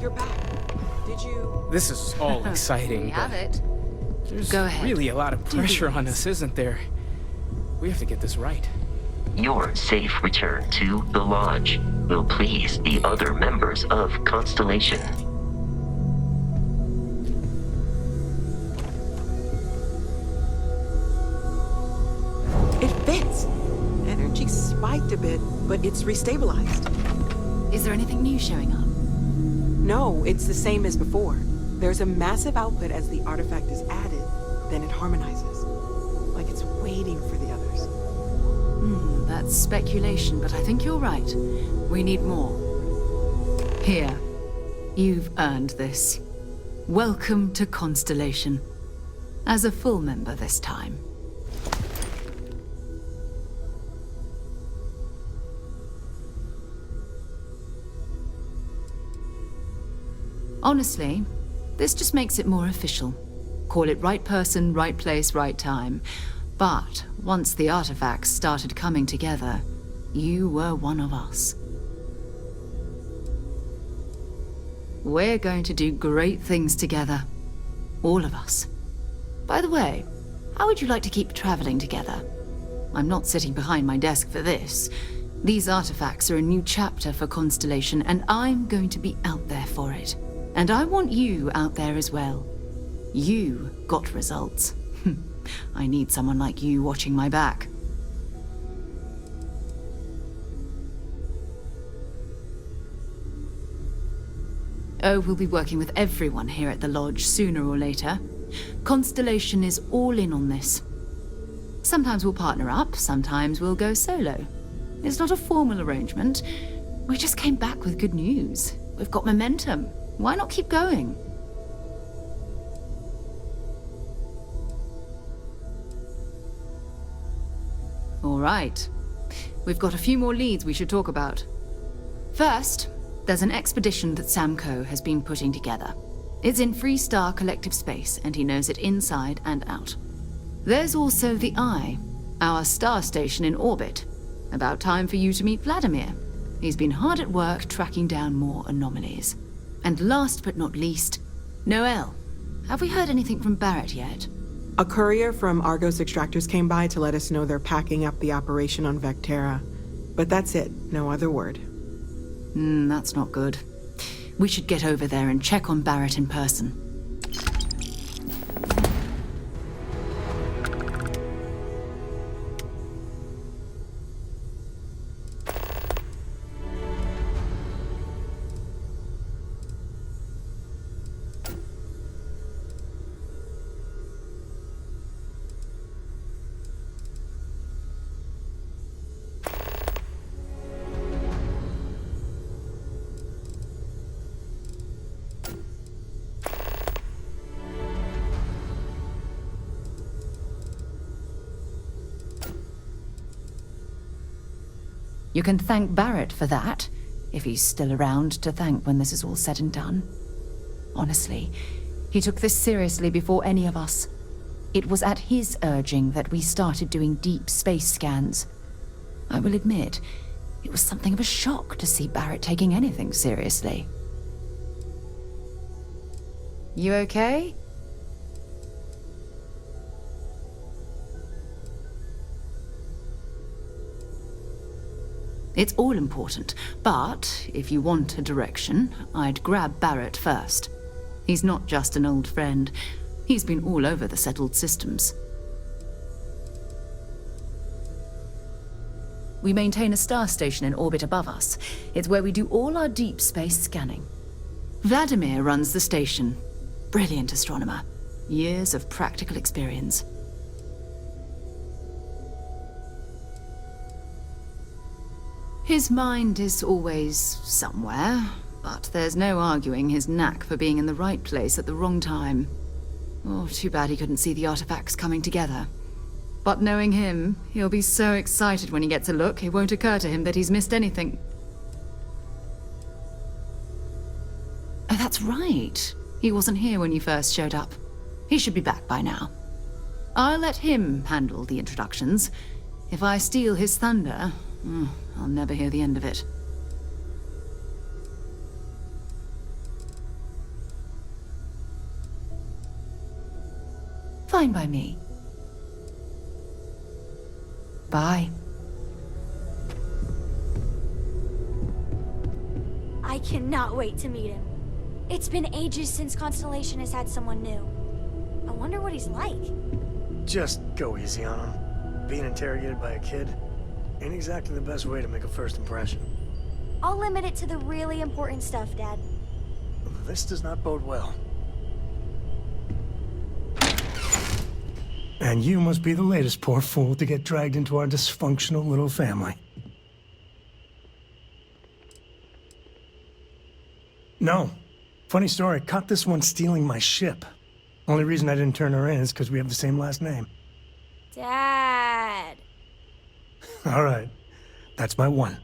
you're back. Did you... This is all exciting, We have but it. there's Go ahead. really a lot of Do pressure on this. us, isn't there? We have to get this right. Your safe return to the lodge will please the other members of Constellation. It fits. Energy spiked a bit, but it's restabilized. Is there anything new showing up? No, it's the same as before. There's a massive output as the artifact is added, then it harmonizes. Like it's waiting for the others. That's speculation, but I think you're right. We need more. Here. You've earned this. Welcome to Constellation. As a full member this time. Honestly, this just makes it more official. Call it right person, right place, right time. But once the artifacts started coming together, you were one of us. We're going to do great things together. All of us. By the way, how would you like to keep traveling together? I'm not sitting behind my desk for this. These artifacts are a new chapter for Constellation, and I'm going to be out there for it. And I want you out there as well. You got results. I need someone like you watching my back. Oh, we'll be working with everyone here at the lodge sooner or later. Constellation is all in on this. Sometimes we'll partner up, sometimes we'll go solo. It's not a formal arrangement. We just came back with good news. We've got momentum. Why not keep going? All right. We've got a few more leads we should talk about. First, there's an expedition that Samco has been putting together. It's in Freestar Collective Space, and he knows it inside and out. There's also the Eye, our star station in orbit. About time for you to meet Vladimir. He's been hard at work tracking down more anomalies. And last but not least, Noel. Have we heard anything from Barrett yet? A courier from Argos Extractors came by to let us know they're packing up the operation on Vectera. But that's it, no other word. That's not good. We should get over there and check on Barrett in person. You can thank Barrett for that, if he's still around to thank when this is all said and done. Honestly, he took this seriously before any of us. It was at his urging that we started doing deep space scans. I will admit, it was something of a shock to see Barrett taking anything seriously. You okay? It's all important, but if you want a direction, I'd grab Barrett first. He's not just an old friend. He's been all over the settled systems. We maintain a star station in orbit above us. It's where we do all our deep space scanning. Vladimir runs the station. Brilliant astronomer. Years of practical experience. His mind is always somewhere, but there's no arguing his knack for being in the right place at the wrong time. Oh, too bad he couldn't see the artifacts coming together. But knowing him, he'll be so excited when he gets a look, it won't occur to him that he's missed anything. Oh, that's right. He wasn't here when you first showed up. He should be back by now. I'll let him handle the introductions. If I steal his thunder, I'll never hear the end of it. Fine by me. Bye. I cannot wait to meet him. It's been ages since Constellation has had someone new. I wonder what he's like. Just go easy on him. Being interrogated by a kid ain't exactly the best way to make a first impression. I'll limit it to the really important stuff, Dad. This does not bode well. And you must be the latest poor fool to get dragged into our dysfunctional little family. No. Funny story, caught this one stealing my ship. Only reason I didn't turn her in is because we have the same last name. Dad. All right. That's my one.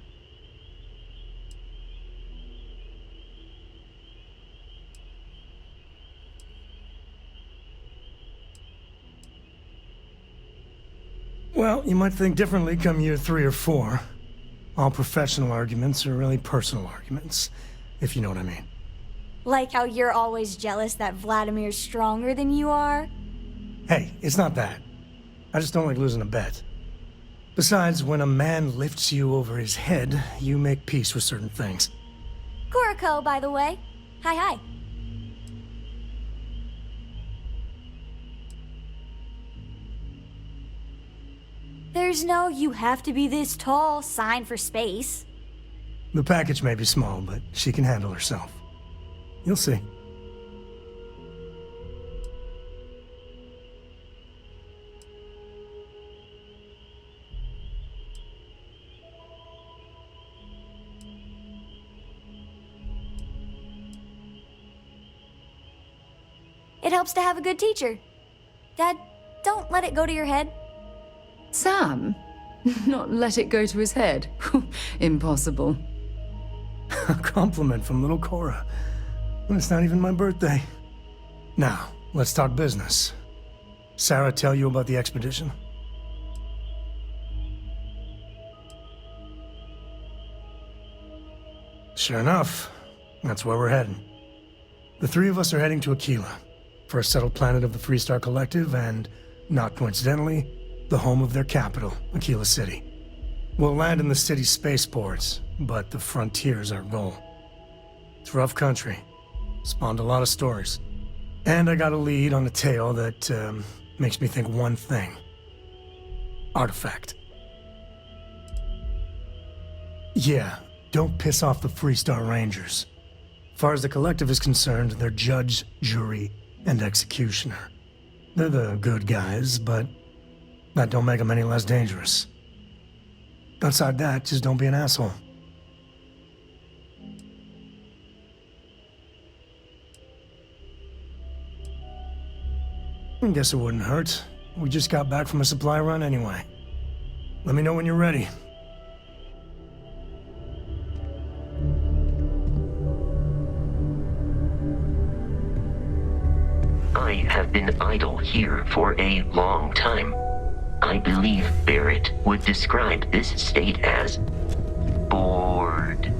Well, you might think differently come year 3 or 4. All professional arguments are really personal arguments, if you know what I mean. Like how you're always jealous that Vladimir's stronger than you are? Hey, it's not that. I just don't like losing a bet. Besides, when a man lifts you over his head, you make peace with certain things. Kuriko, by the way. Hi. There's no "you have to be this tall" sign for space. The package may be small, but she can handle herself. You'll see. It helps to have a good teacher. Dad, don't let it go to your head. Sam? Not let it go to his head? Impossible. A compliment from little Cora. When it's not even my birthday. Now, let's talk business. Sarah tell you about the expedition? Sure enough, that's where we're heading. The 3 of us are heading to Aquila, for a settled planet of the Freestar Collective and, not coincidentally, the home of their capital, Aquila City. We'll land in the city's spaceports, but the frontier's our goal. It's rough country. Spawned a lot of stories. And I got a lead on a tale that makes me think one thing. Artifact. Yeah, don't piss off the Freestar Rangers. As far as the Collective is concerned, they're judge, jury, and executioner. They're the good guys, but that don't make them any less dangerous. Outside that, just don't be an asshole. I guess it wouldn't hurt. We just got back from a supply run anyway. Let me know when you're ready. I have been idle here for a long time. I believe Barrett would describe this state as bored.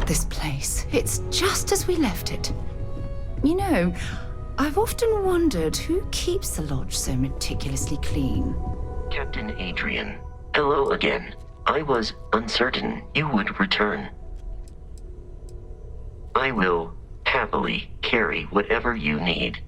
this place. It's just as we left it. You know, I've often wondered who keeps the lodge so meticulously clean. Captain Adrian, hello again. I was uncertain you would return. I will happily carry whatever you need.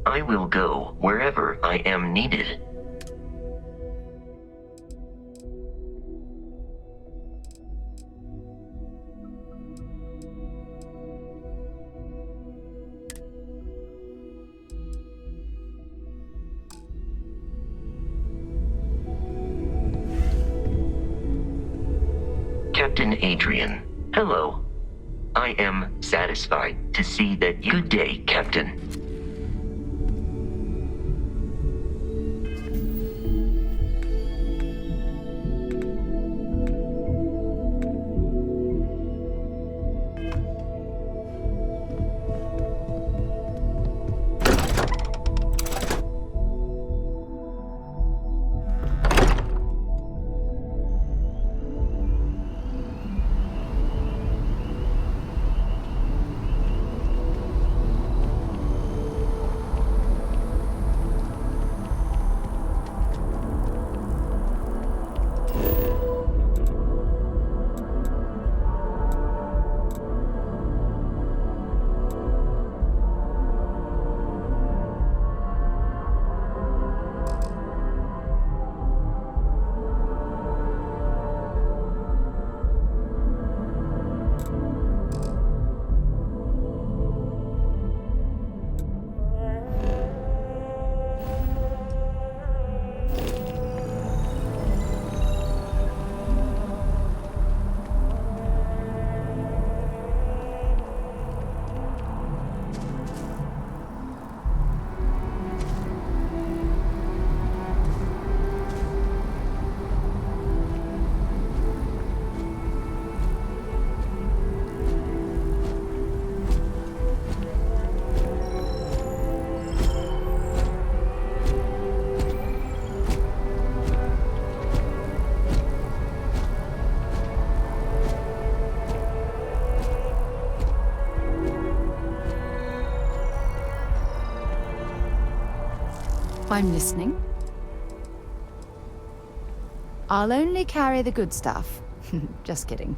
I will go wherever I am needed. Captain Adrian, hello. I am satisfied to see that you... Good day, Captain. I'm listening. I'll only carry the good stuff. Just kidding.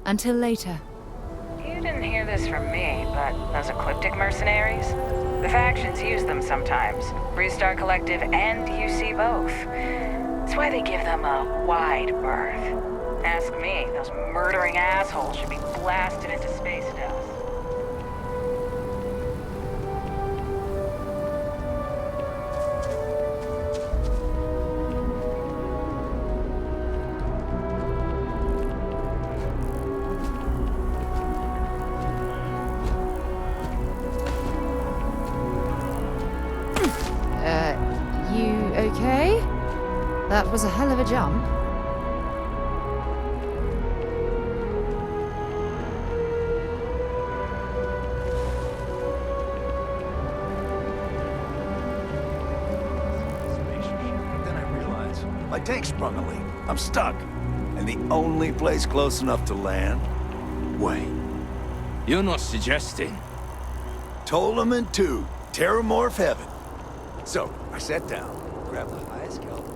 Until later. You didn't hear this from me, but those ecliptic mercenaries? The factions use them sometimes. Freestar Collective and UC both. That's why they give them a wide berth. Ask me, those murdering assholes should be blasted into space dust. You okay? That was a hell of a jump. Then I realize my tank sprung a leak. I'm stuck. And the only place close enough to land? Wait. You're not suggesting. Ptolemy 2, Terramorph Heaven. So, I sat down, grabbed the highest caliber.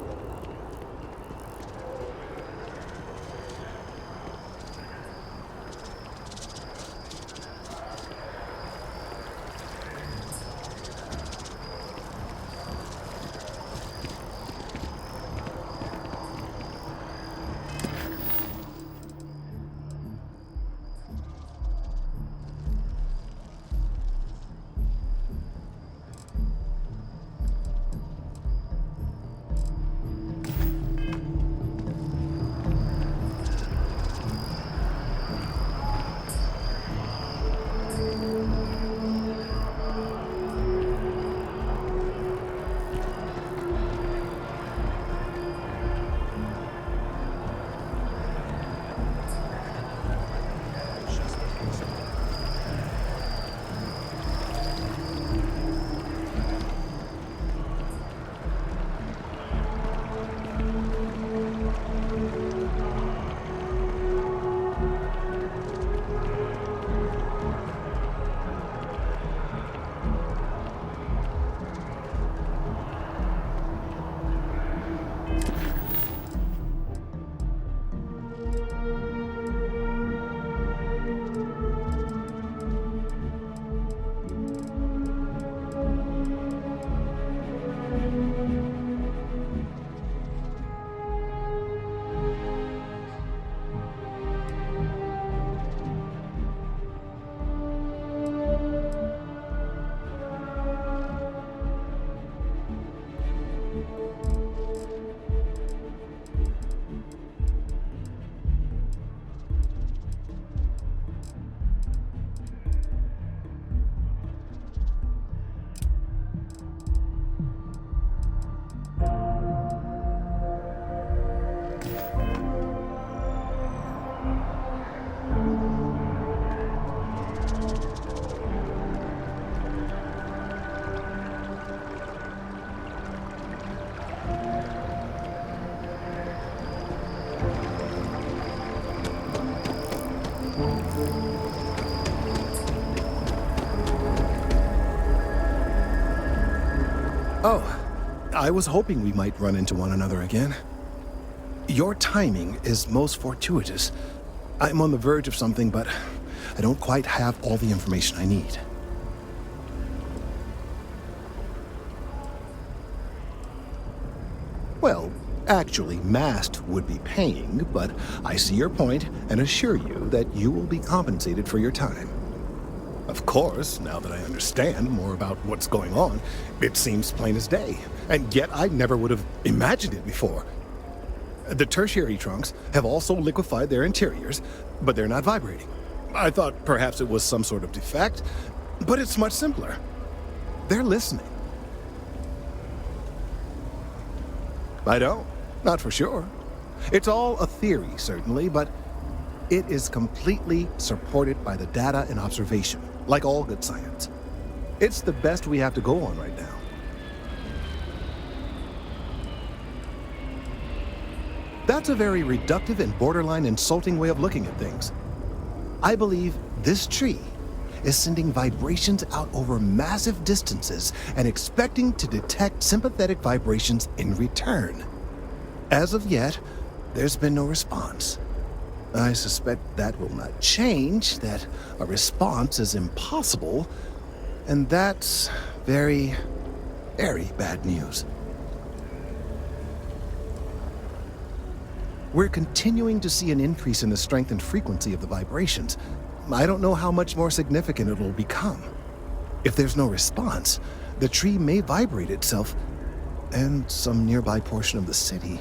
Oh, I was hoping we might run into one another again. Your timing is most fortuitous. I'm on the verge of something, but I don't quite have all the information I need. Well, actually, Mast would be paying, but I see your point and assure you that you will be compensated for your time. Of course, now that I understand more about what's going on, it seems plain as day, and yet I never would have imagined it before. The tertiary trunks have also liquefied their interiors, but they're not vibrating. I thought perhaps it was some sort of defect, but it's much simpler. They're listening. I don't. Not for sure. It's all a theory, certainly, but it is completely supported by the data and observation, like all good science. It's the best we have to go on right now. That's a very reductive and borderline insulting way of looking at things. I believe this tree is sending vibrations out over massive distances and expecting to detect sympathetic vibrations in return. As of yet, there's been no response. I suspect that will not change, that a response is impossible, and that's very, very bad news. We're continuing to see an increase in the strength and frequency of the vibrations. I don't know how much more significant it will become. If there's no response, the tree may vibrate itself, and some nearby portion of the city,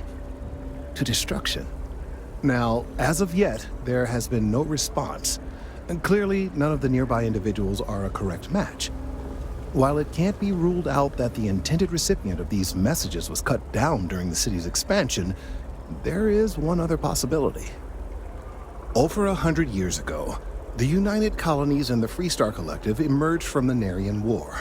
to destruction. Now, as of yet, there has been no response. And clearly, none of the nearby individuals are a correct match. While it can't be ruled out that the intended recipient of these messages was cut down during the city's expansion, there is one other possibility. Over 100 years ago, the United Colonies and the Freestar Collective emerged from the Narian War.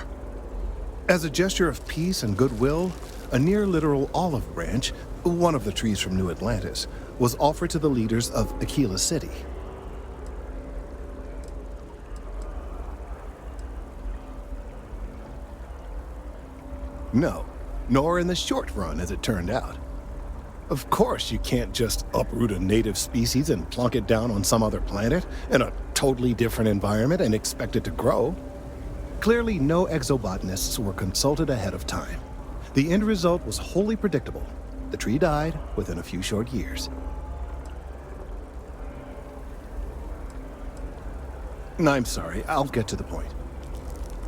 As a gesture of peace and goodwill, a near-literal olive branch, one of the trees from New Atlantis, was offered to the leaders of Aquila City. No, nor in the short run, as it turned out. Of course, you can't just uproot a native species and plunk it down on some other planet in a totally different environment and expect it to grow. Clearly, no exobotanists were consulted ahead of time. The end result was wholly predictable. The tree died within a few short years. I'm sorry, I'll get to the point.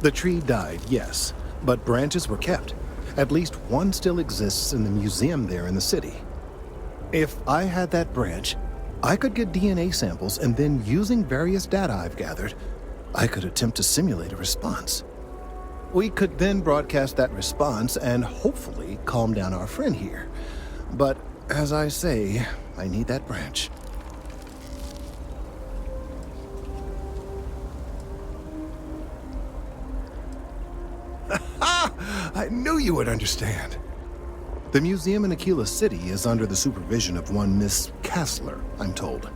The tree died, yes, but branches were kept. At least one still exists in the museum there in the city. If I had that branch, I could get DNA samples, and then using various data I've gathered, I could attempt to simulate a response. We could then broadcast that response and hopefully calm down our friend here. But as I say, I need that branch. I knew you would understand. The museum in Aquila City is under the supervision of one Miss Kassler, I'm told.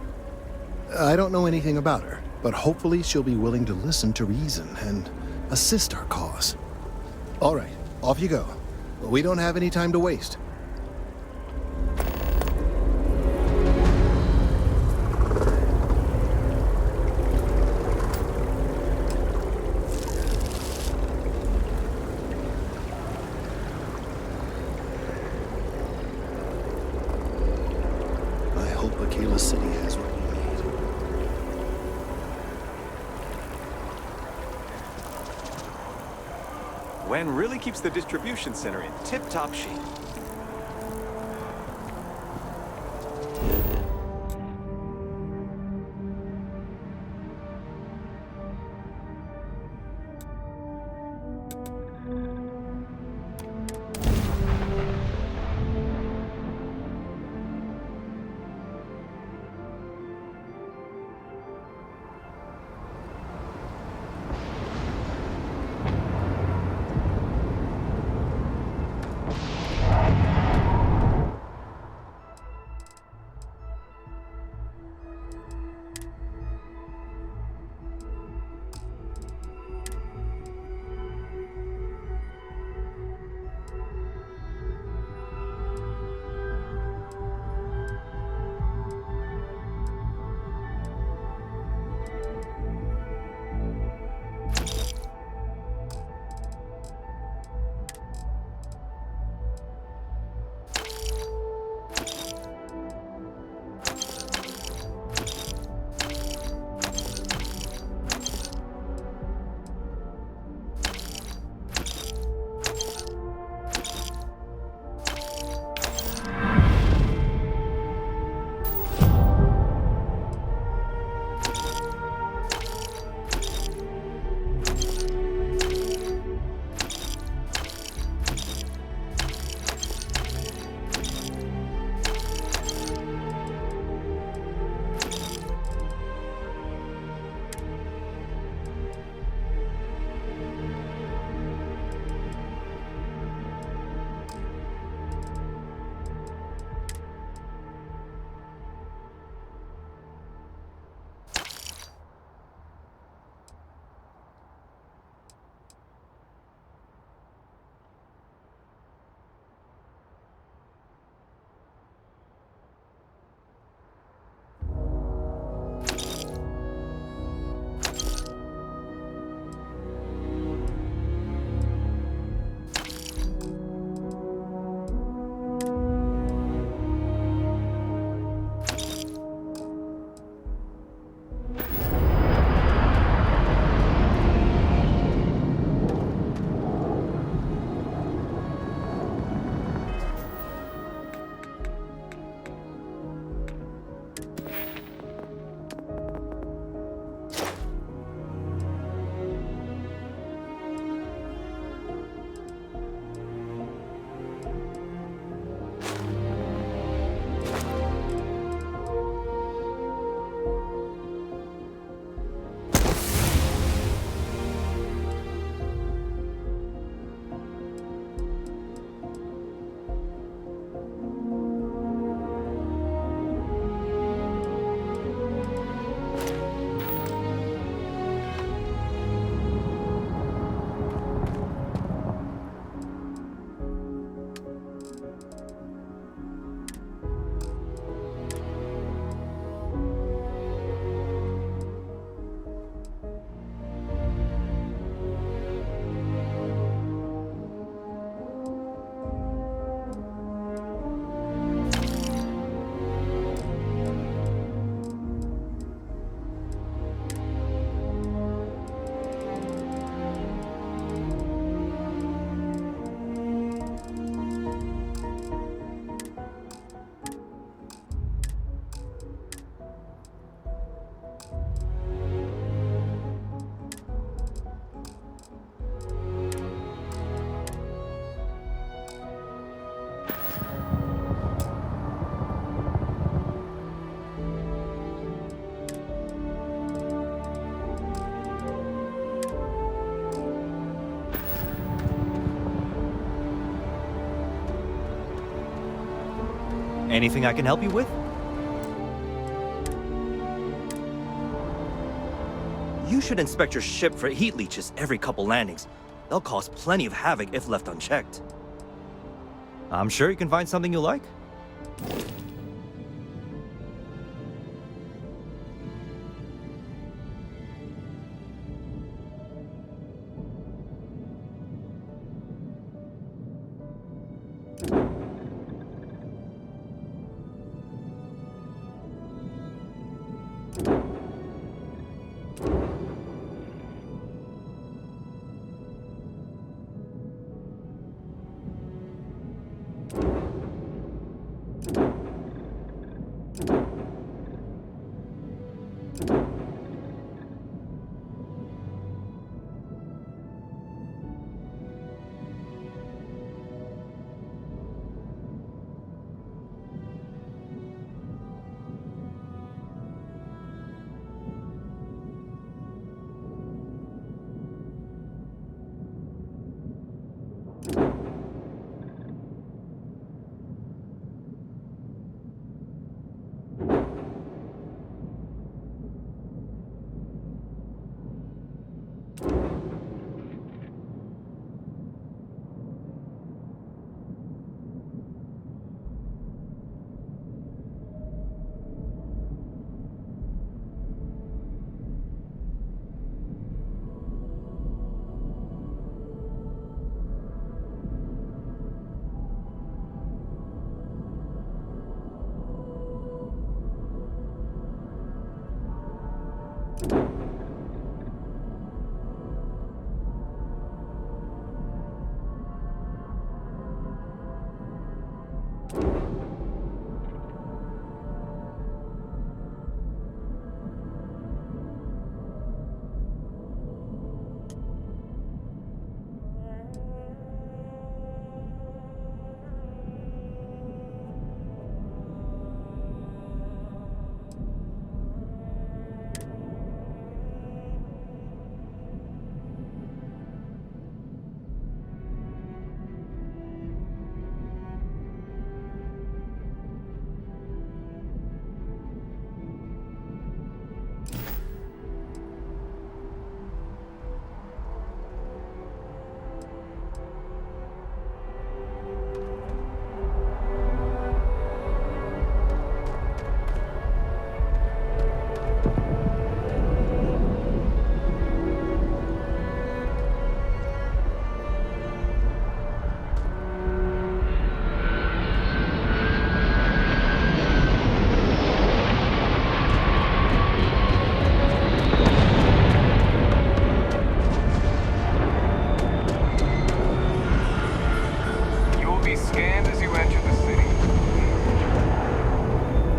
I don't know anything about her, but hopefully she'll be willing to listen to reason and assist our cause. All right, off you go. We don't have any time to waste. Aquila City has what we need. Wen really keeps the distribution center in tip-top shape. Anything I can help you with? You should inspect your ship for heat leeches every couple landings. They'll cause plenty of havoc if left unchecked. I'm sure you can find something you like.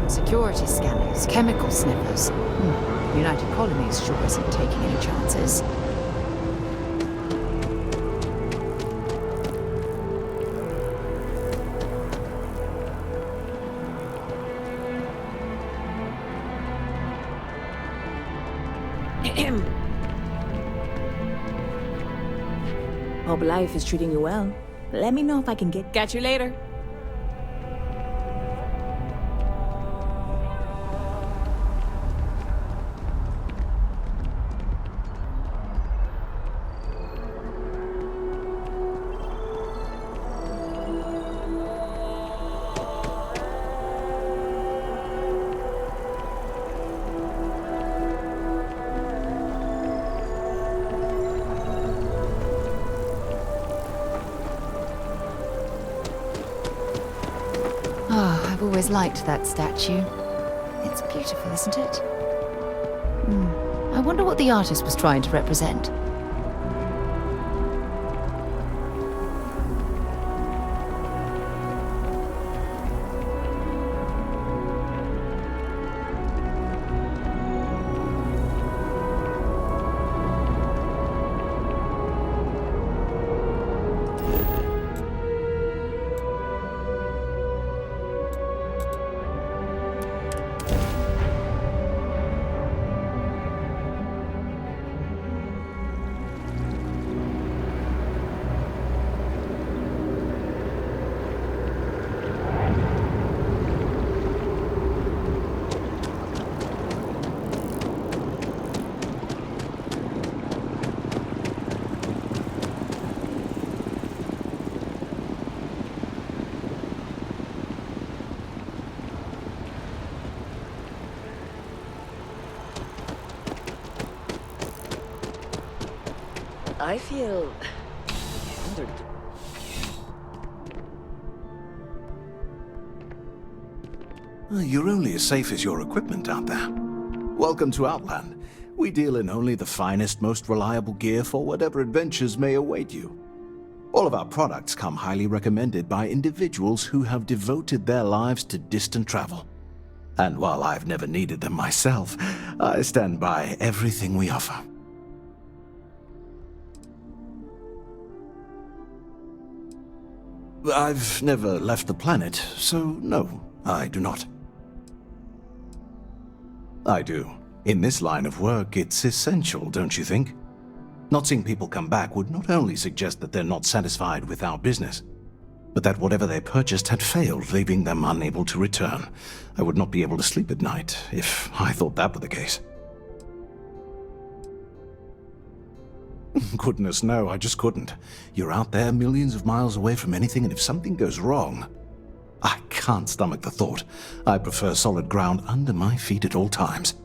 Security scanners, chemical sniffers. The United Colonies sure isn't taking any chances. Hope life is treating you well. Let me know if I can get... Catch you later. I've always liked that statue. It's beautiful, isn't it? I wonder what the artist was trying to represent. I feel honored. You're only as safe as your equipment out there. Welcome to Outland. We deal in only the finest, most reliable gear for whatever adventures may await you. All of our products come highly recommended by individuals who have devoted their lives to distant travel. And while I've never needed them myself, I stand by everything we offer. I've never left the planet, so no, I do not. I do. In this line of work, it's essential, don't you think? Not seeing people come back would not only suggest that they're not satisfied with our business, but that whatever they purchased had failed, leaving them unable to return. I would not be able to sleep at night if I thought that were the case. Goodness, no, I just couldn't. You're out there millions of miles away from anything, and if something goes wrong, I can't stomach the thought. I prefer solid ground under my feet at all times.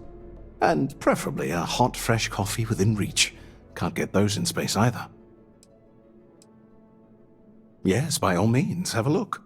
And preferably a hot, fresh coffee within reach. Can't get those in space either. Yes, by all means, have a look.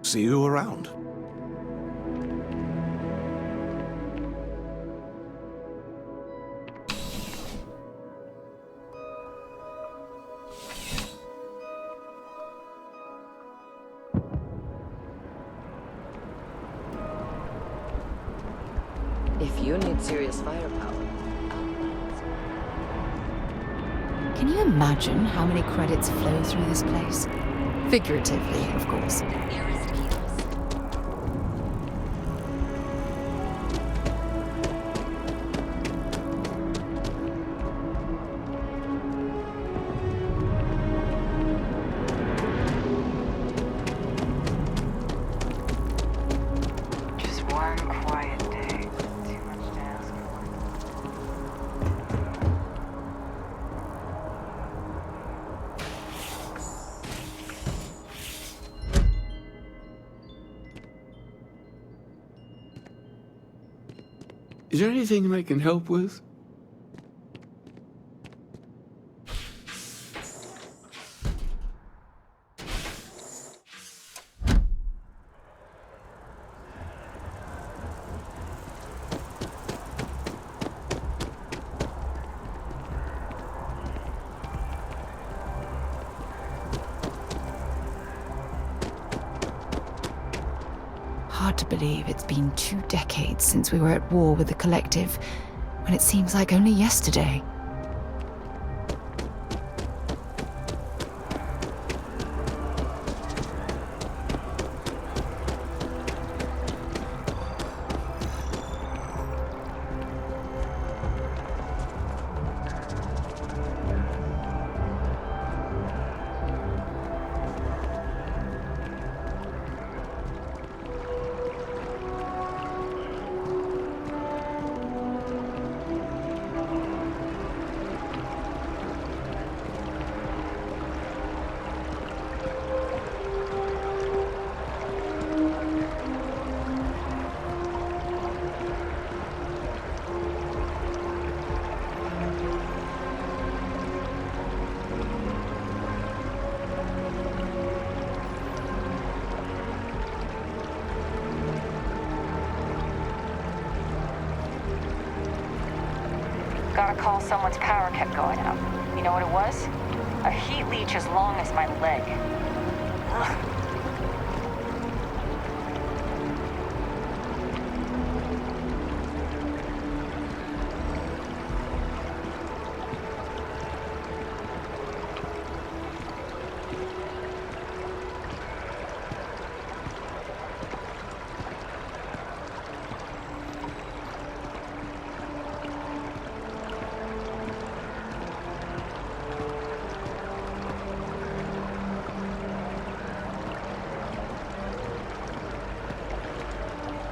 See you around. If you need serious firepower. Can you imagine how many credits flow through this place? Figuratively, of course. Is there anything I can help with? Hard to believe it's been 2 decades since we were at war with the Collective, when it seems like only yesterday. Got a call someone's power kept going out. You know what it was? A heat leech as long as my leg. Ugh.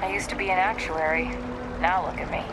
I used to be an actuary. Now look at me.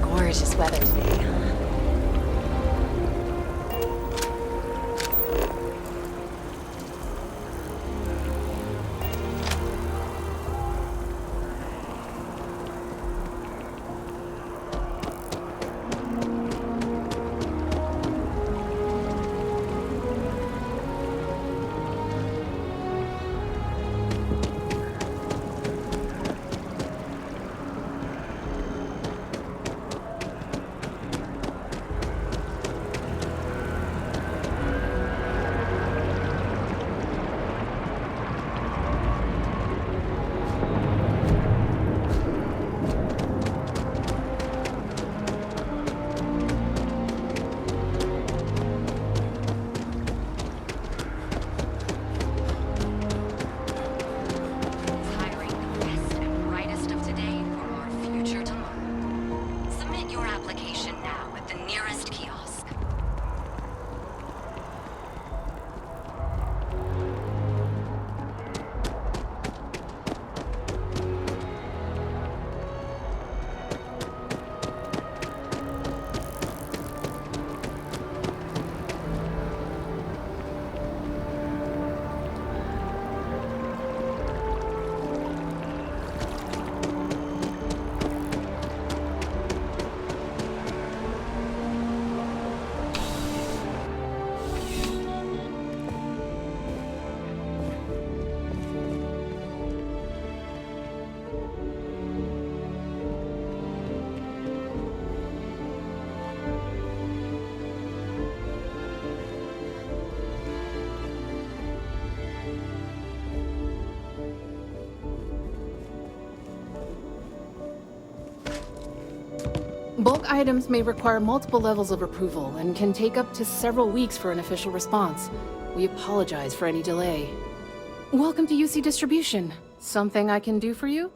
Gorgeous weather today, huh? Bulk items may require multiple levels of approval and can take up to several weeks for an official response. We apologize for any delay. Welcome to UC Distribution. Something I can do for you?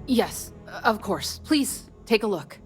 Yes, of course. Please, take a look.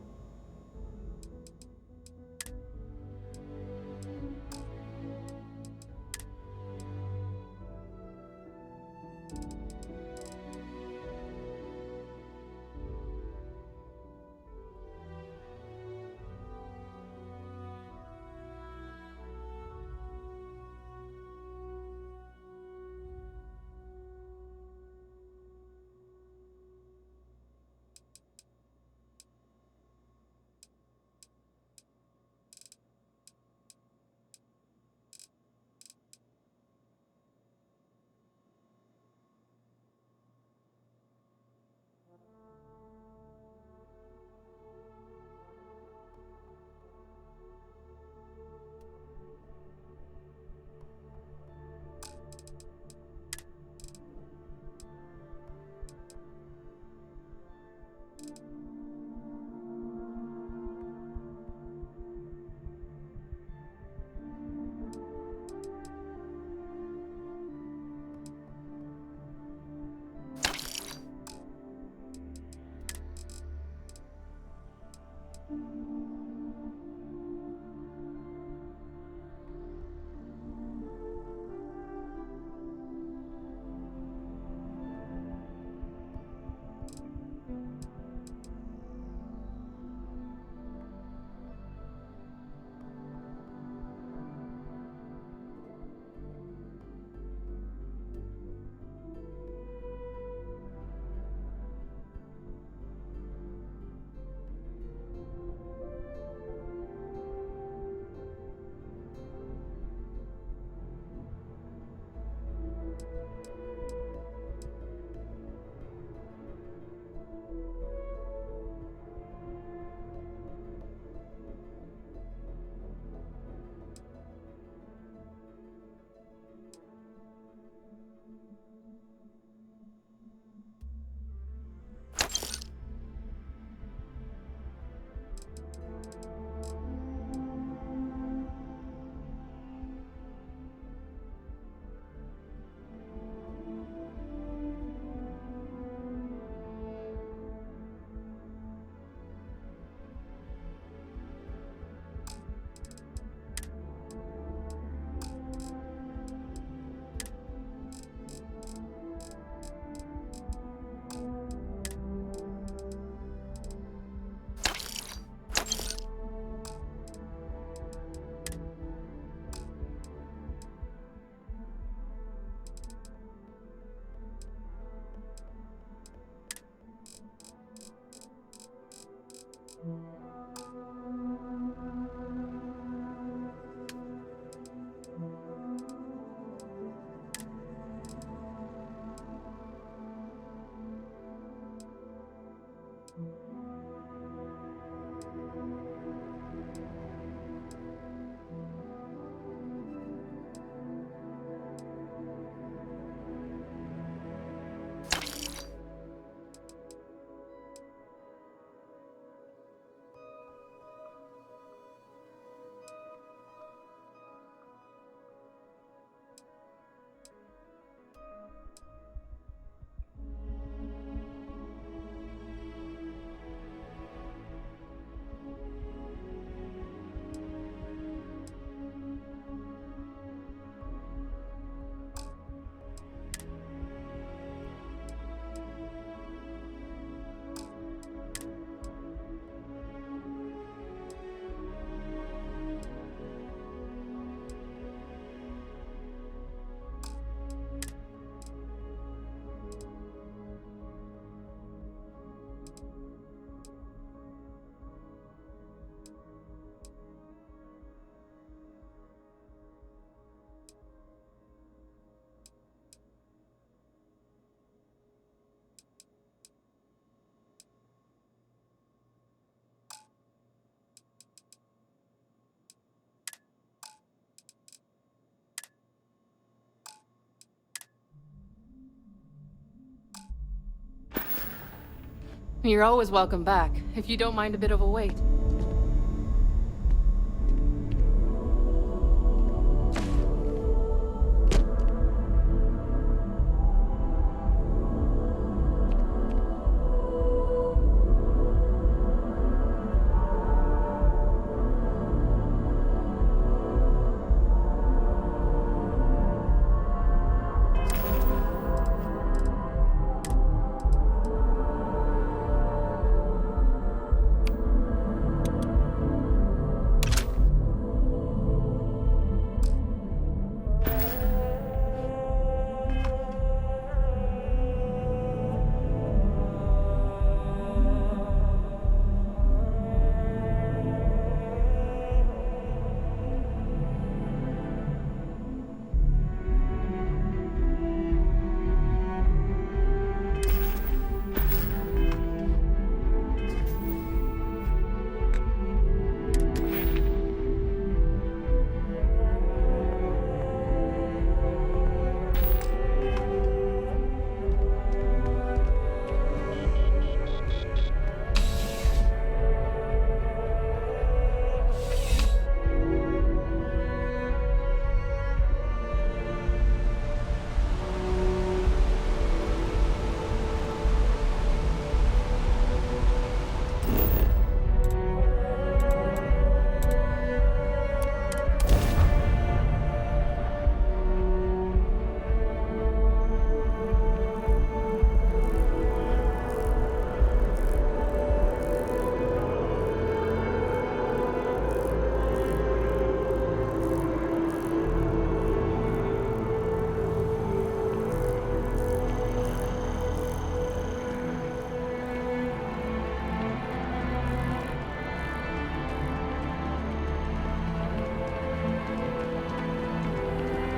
You're always welcome back, if you don't mind a bit of a wait.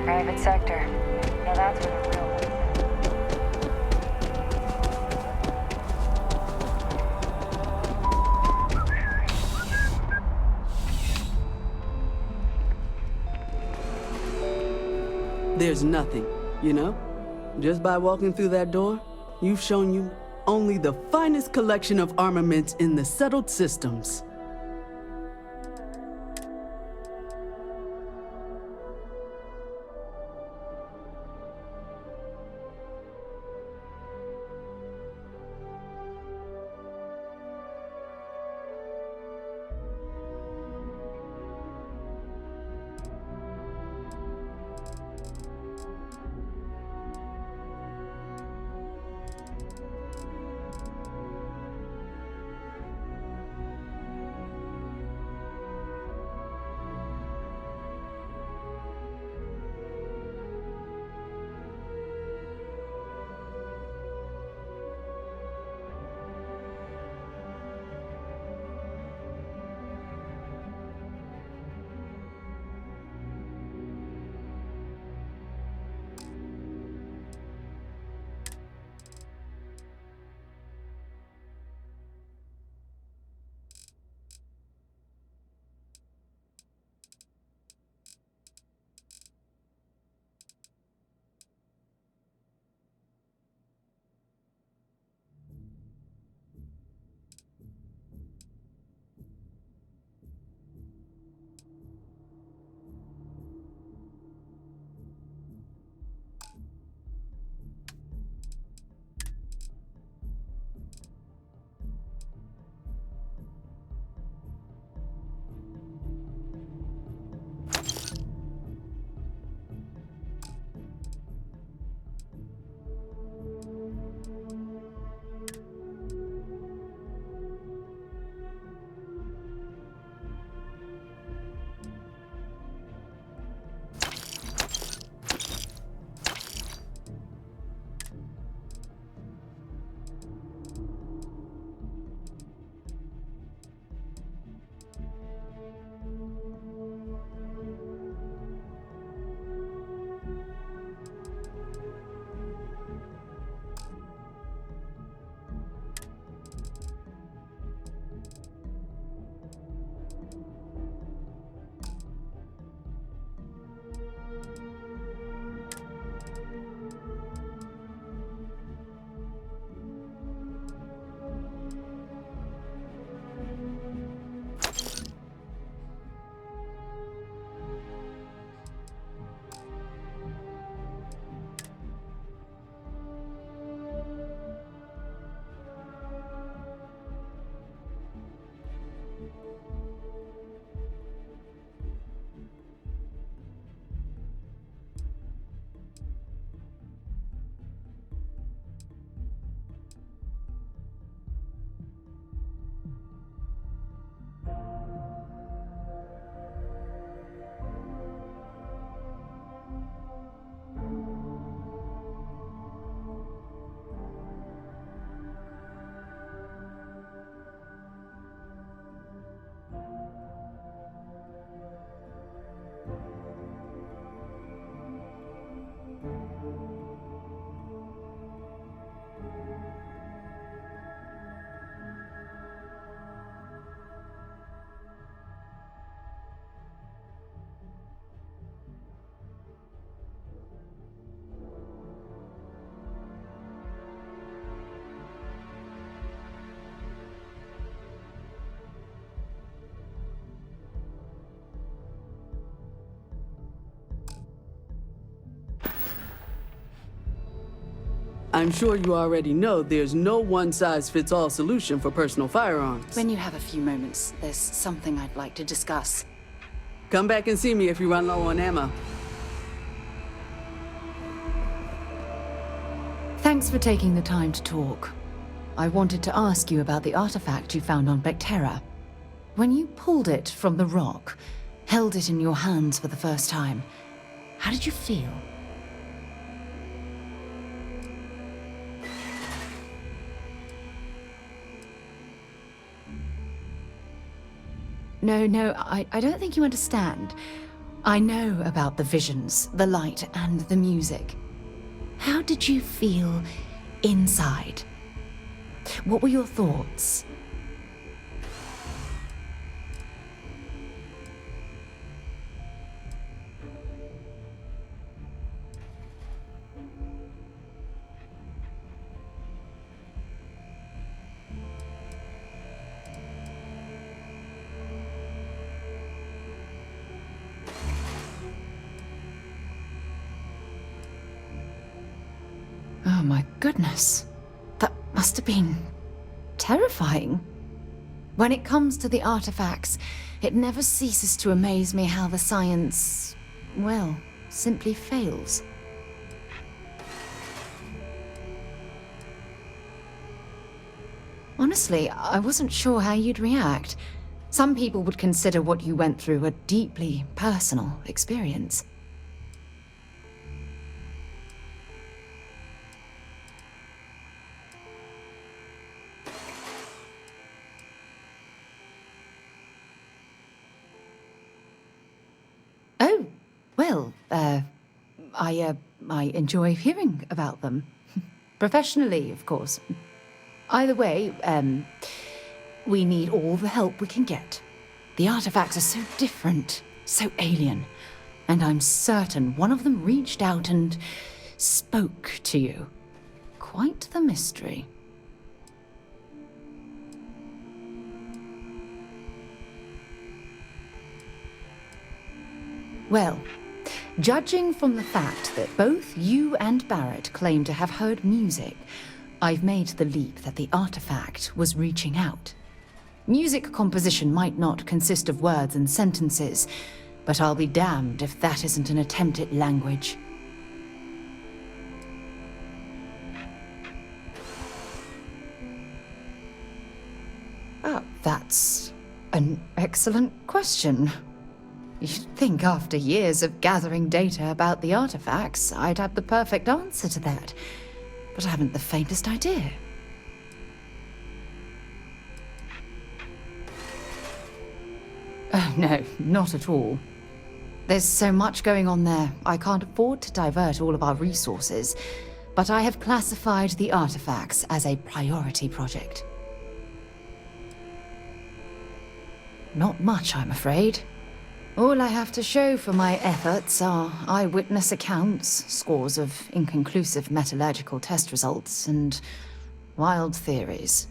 Private sector. Now that's where the real There's nothing, you know? Just by walking through that door, you've shown you only the finest collection of armaments in the settled systems. I'm sure you already know there's no one-size-fits-all solution for personal firearms. When you have a few moments, there's something I'd like to discuss. Come back and see me if you run low on ammo. Thanks for taking the time to talk. I wanted to ask you about the artifact you found on Bethesda. When you pulled it from the rock, held it in your hands for the first time, how did you feel? No, I don't think you understand. I know about the visions, the light, and the music. How did you feel inside? What were your thoughts? Oh my goodness. That must have been terrifying. When it comes to the artifacts, it never ceases to amaze me how the science, well, simply fails. Honestly, I wasn't sure how you'd react. Some people would consider what you went through a deeply personal experience. Oh, well, I enjoy hearing about them. Professionally, of course. Either way, we need all the help we can get. The artifacts are so different, so alien, and I'm certain one of them reached out and spoke to you. Quite the mystery. Well, judging from the fact that both you and Barrett claim to have heard music, I've made the leap that the artifact was reaching out. Music composition might not consist of words and sentences, but I'll be damned if that isn't an attempt at language. That's an excellent question. You'd think after years of gathering data about the artifacts, I'd have the perfect answer to that. But I haven't the faintest idea. Oh, no, not at all. There's so much going on there, I can't afford to divert all of our resources, but I have classified the artifacts as a priority project. Not much, I'm afraid. All I have to show for my efforts are eyewitness accounts, scores of inconclusive metallurgical test results, and wild theories.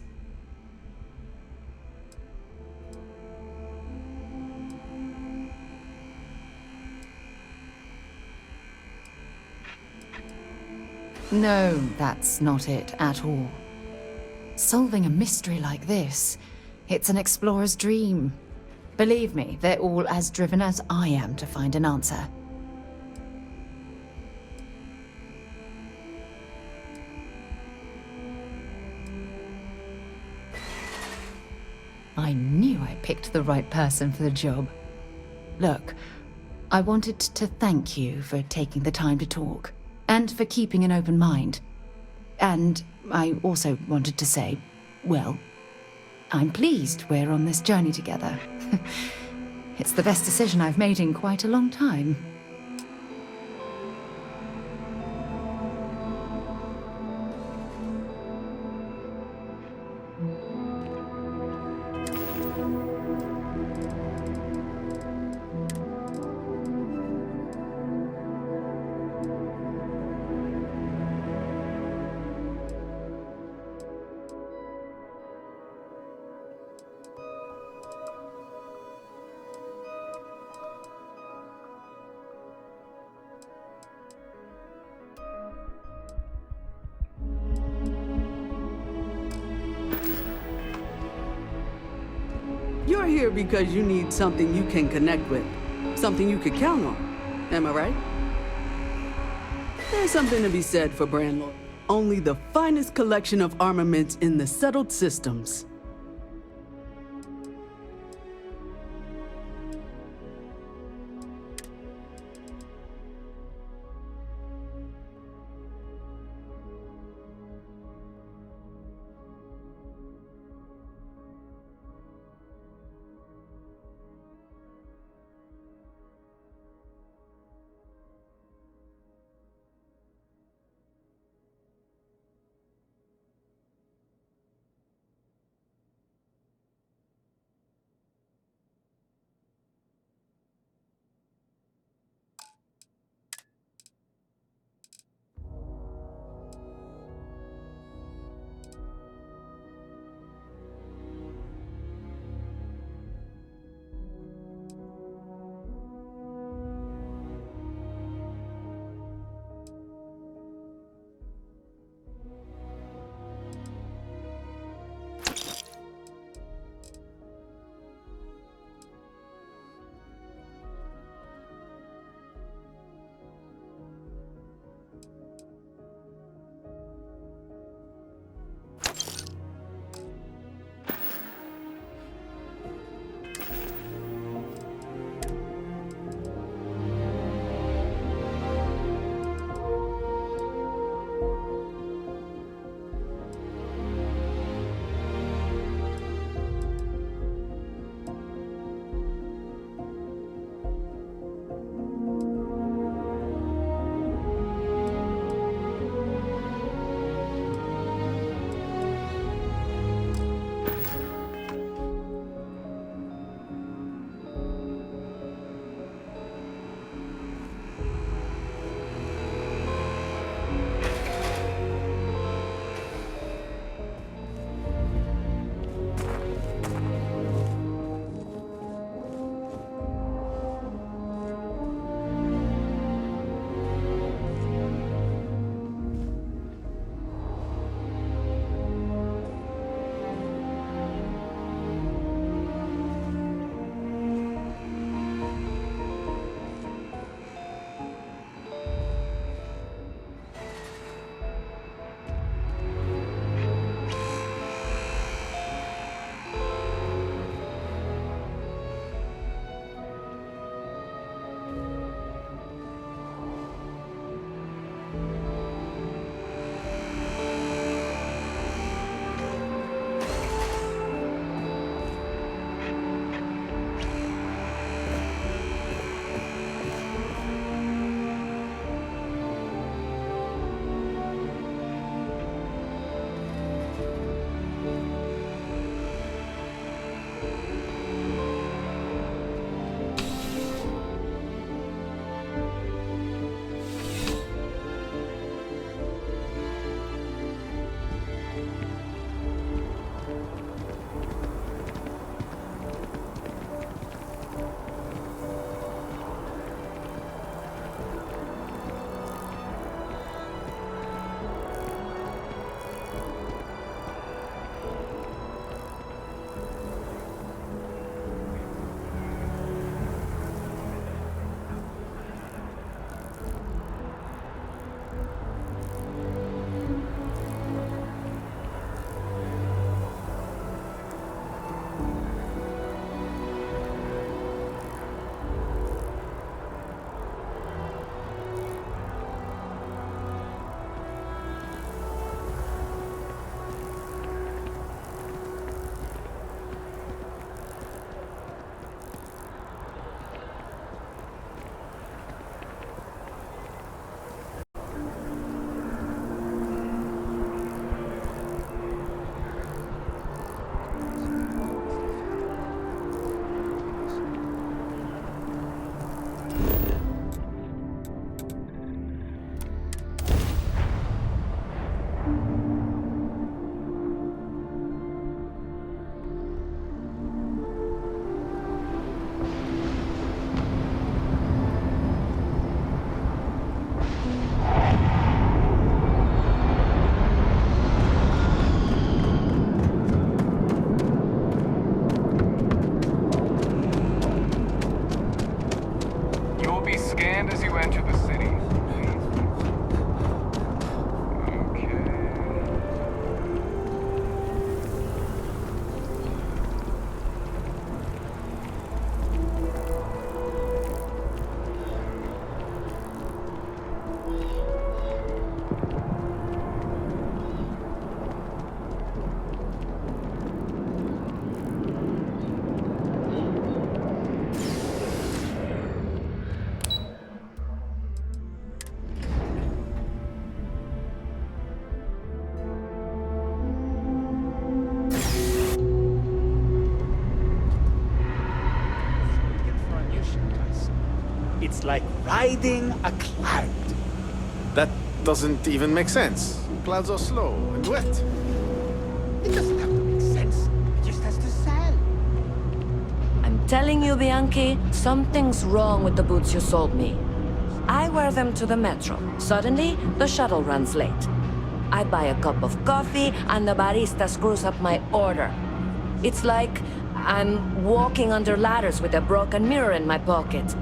No, that's not it at all. Solving a mystery like this, it's an explorer's dream. Believe me, they're all as driven as I am to find an answer. I knew I picked the right person for the job. Look, I wanted to thank you for taking the time to talk, and for keeping an open mind. And I also wanted to say, well, I'm pleased we're on this journey together. It's the best decision I've made in quite a long time. You're here because you need something you can connect with, something you could count on. Am I right? There's something to be said for brand loyalty. Only the finest collection of armaments in the settled systems. It's like riding a cloud. That doesn't even make sense. Clouds are slow and wet. It doesn't have to make sense. It just has to sound. I'm telling you, Bianchi, something's wrong with the boots you sold me. I wear them to the metro. Suddenly, the shuttle runs late. I buy a cup of coffee, and the barista screws up my order. It's like I'm walking under ladders with a broken mirror in my pocket.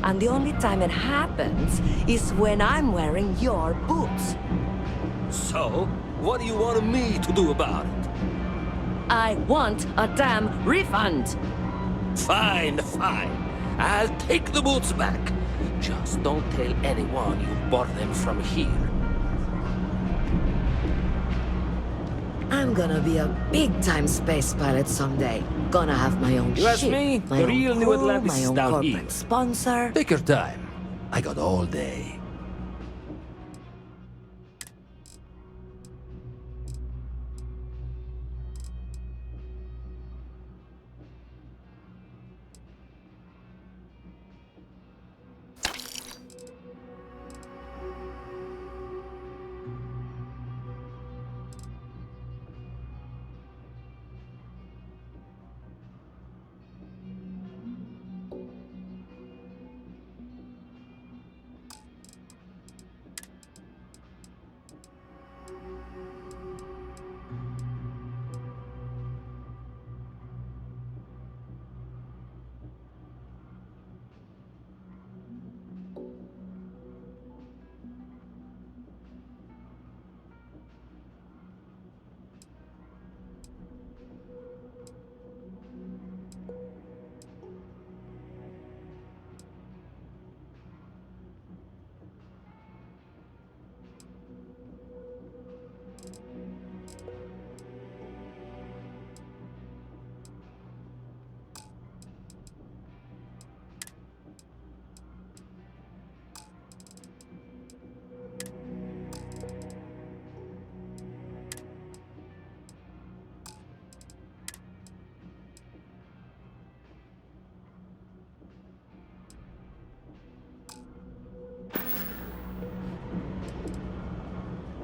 And the only time it happens is when I'm wearing your boots. So, what do you want me to do about it? I want a damn refund. Fine, fine. I'll take the boots back. Just don't tell anyone you bought them from here. I'm gonna be a big-time space pilot someday. Gonna have my own You ask ship, me, my the own real New crew, Atlantis my is own down corporate here. sponsor. Take your time. I got all day.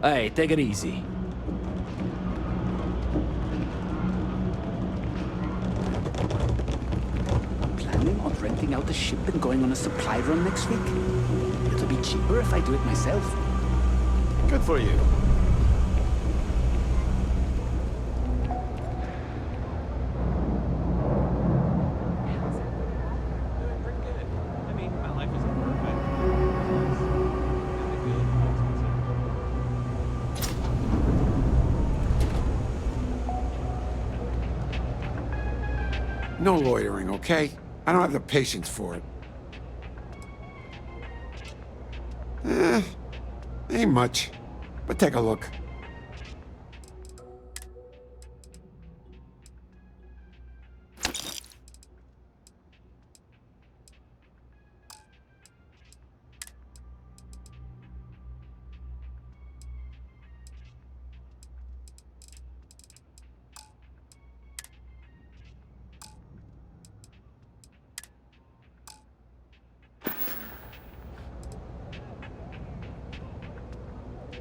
Hey, take it easy. Planning on renting out the ship and going on a supply run next week? It'll be cheaper if I do it myself. Good for you. No loitering, okay? I don't have the patience for it. Ain't much, but take a look.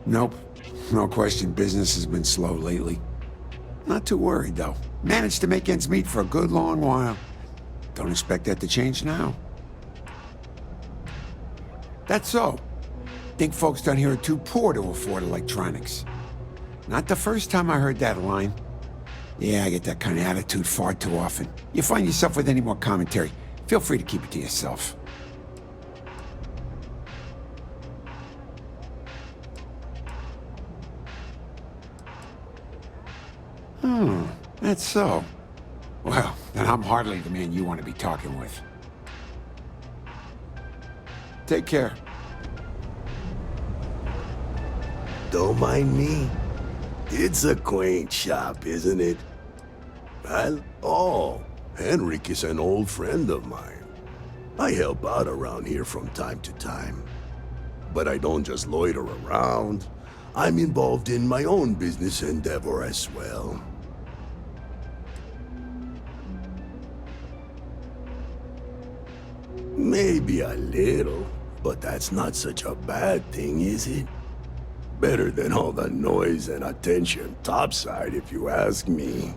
Nope. No question, business has been slow lately. Not too worried, though. Managed to make ends meet for a good long while. Don't expect that to change now. That's so. Think folks down here are too poor to afford electronics. Not the first time I heard that line. Yeah, I get that kind of attitude far too often. You find yourself with any more commentary, feel free to keep it to yourself. That's so. Well, then I'm hardly the man you want to be talking with. Take care. Don't mind me. It's a quaint shop, isn't it? Well, Henrik is an old friend of mine. I help out around here from time to time. But I don't just loiter around. I'm involved in my own business endeavor as well. Maybe a little, but that's not such a bad thing, is it? Better than all the noise and attention topside, if you ask me.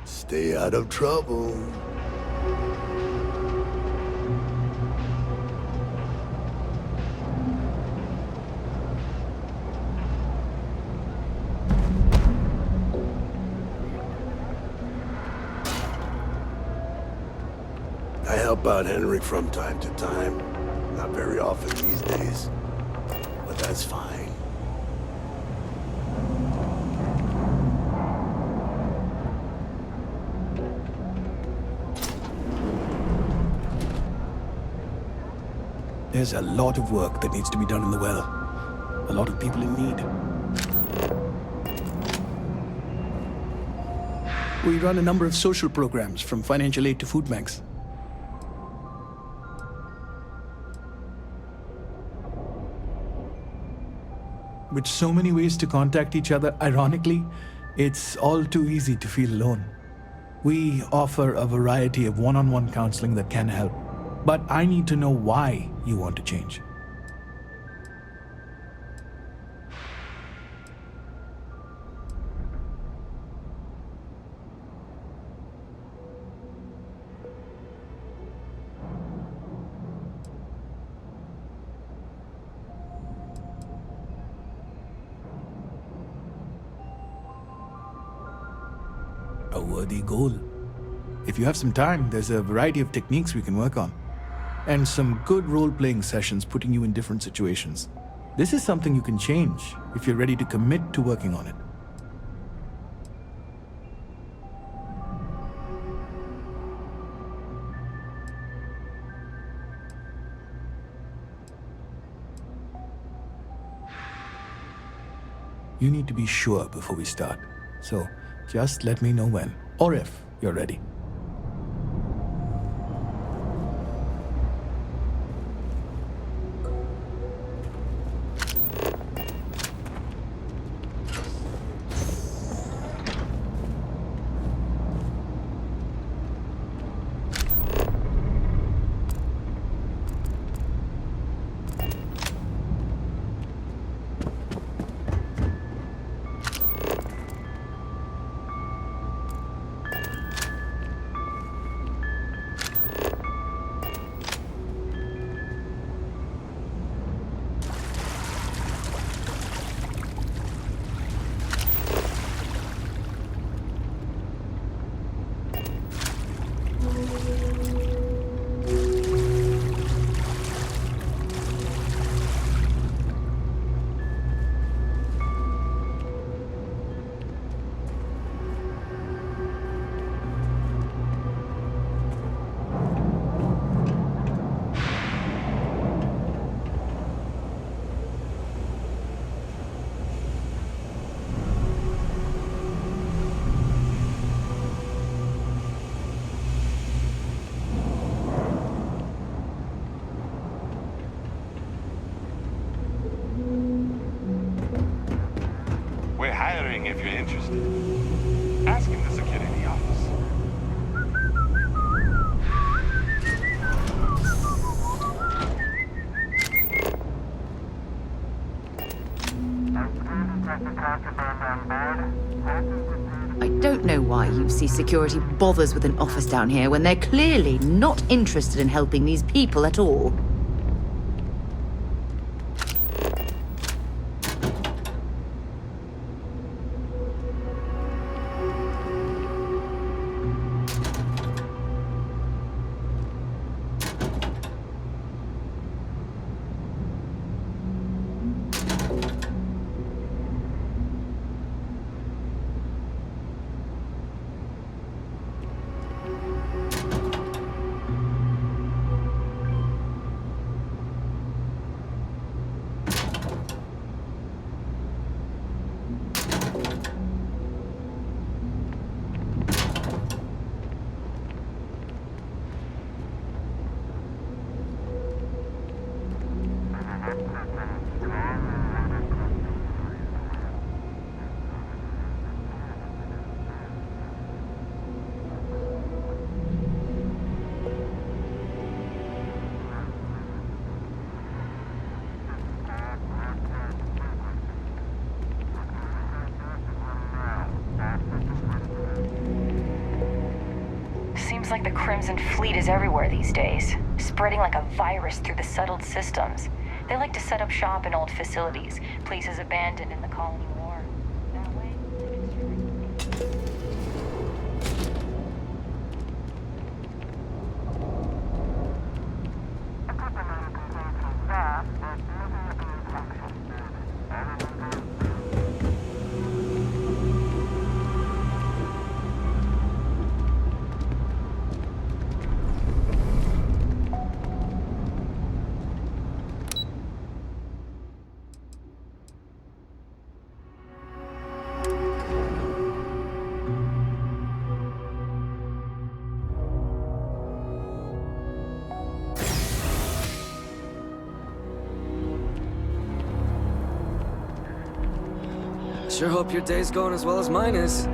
Stay out of trouble. I help out Henrik from time to time. Not very often these days, but that's fine. There's a lot of work that needs to be done in the well. A lot of people in need. We run a number of social programs, from financial aid to food banks. With so many ways to contact each other, ironically, it's all too easy to feel alone. We offer a variety of one-on-one counseling that can help. But I need to know why you want to change. A worthy goal. If you have some time, there's a variety of techniques we can work on. And some good role-playing sessions putting you in different situations. This is something you can change if you're ready to commit to working on it. You need to be sure before we start. So just let me know when, or if you're ready. If you're interested, ask him to security office. I don't know why UC Security bothers with an office down here when they're clearly not interested in helping these people at all. Seems like the Crimson Fleet is everywhere these days, spreading like a virus through the settled systems. They like to set up shop in old facilities, places abandoned in the colony war. That way, Sure hope your day's going as well as mine is.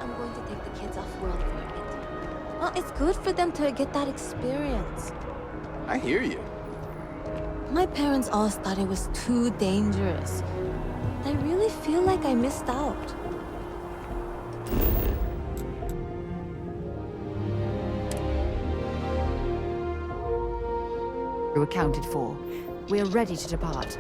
I'm going to take the kids off-world for a bit. Well, it's good for them to get that experience. I hear you. My parents always thought it was too dangerous. I really feel like I missed out. We're accounted for. We are ready to depart.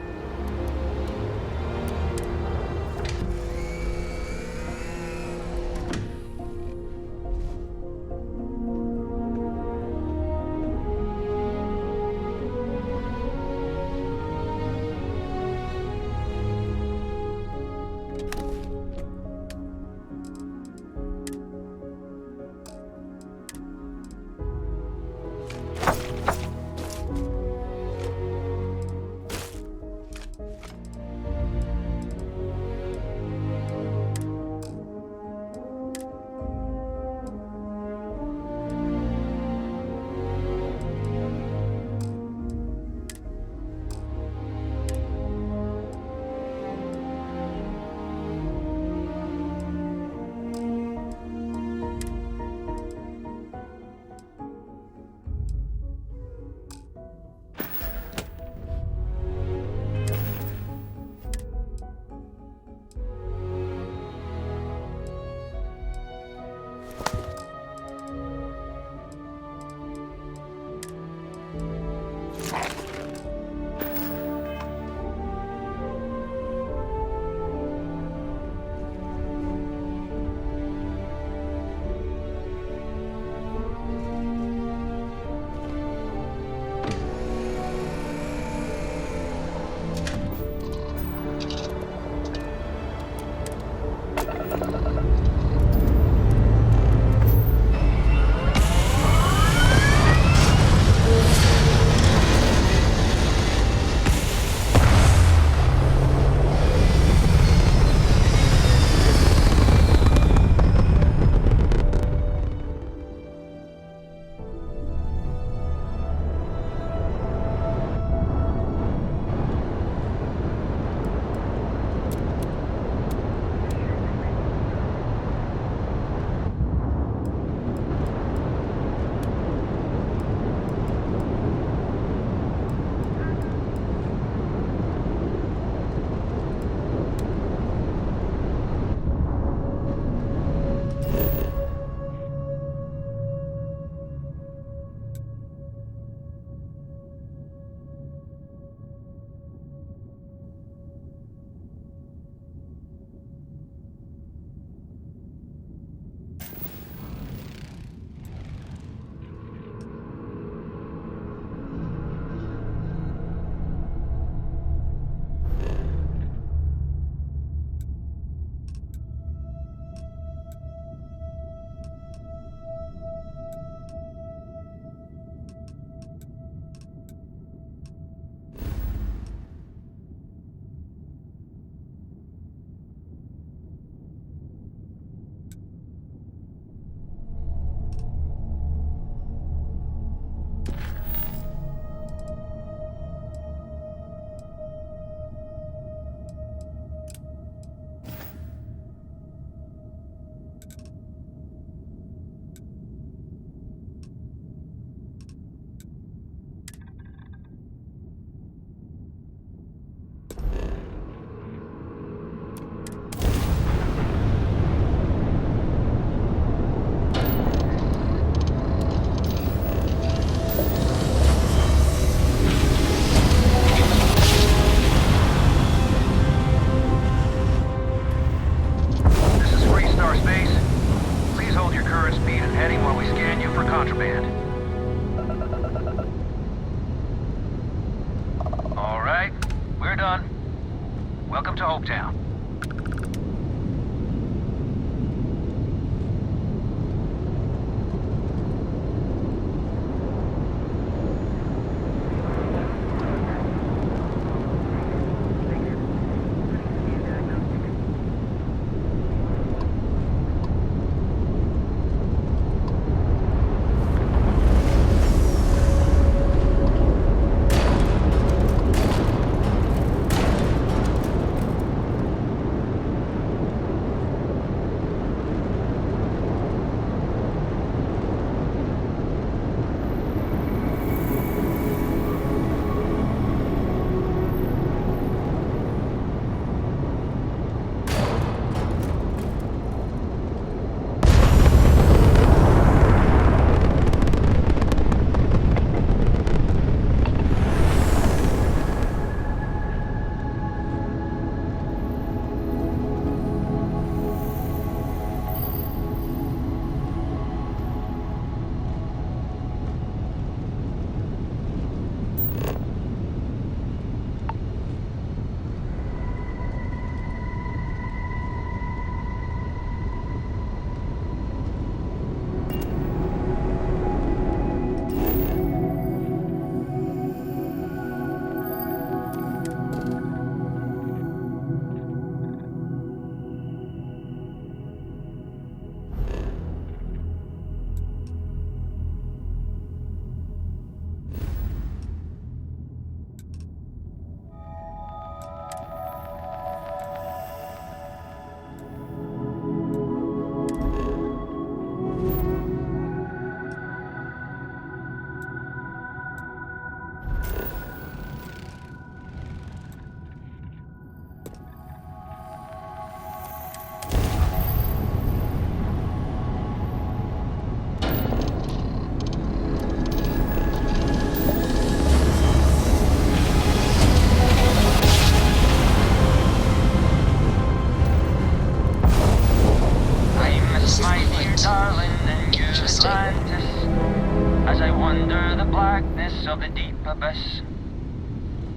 under the blackness of the deep abyss.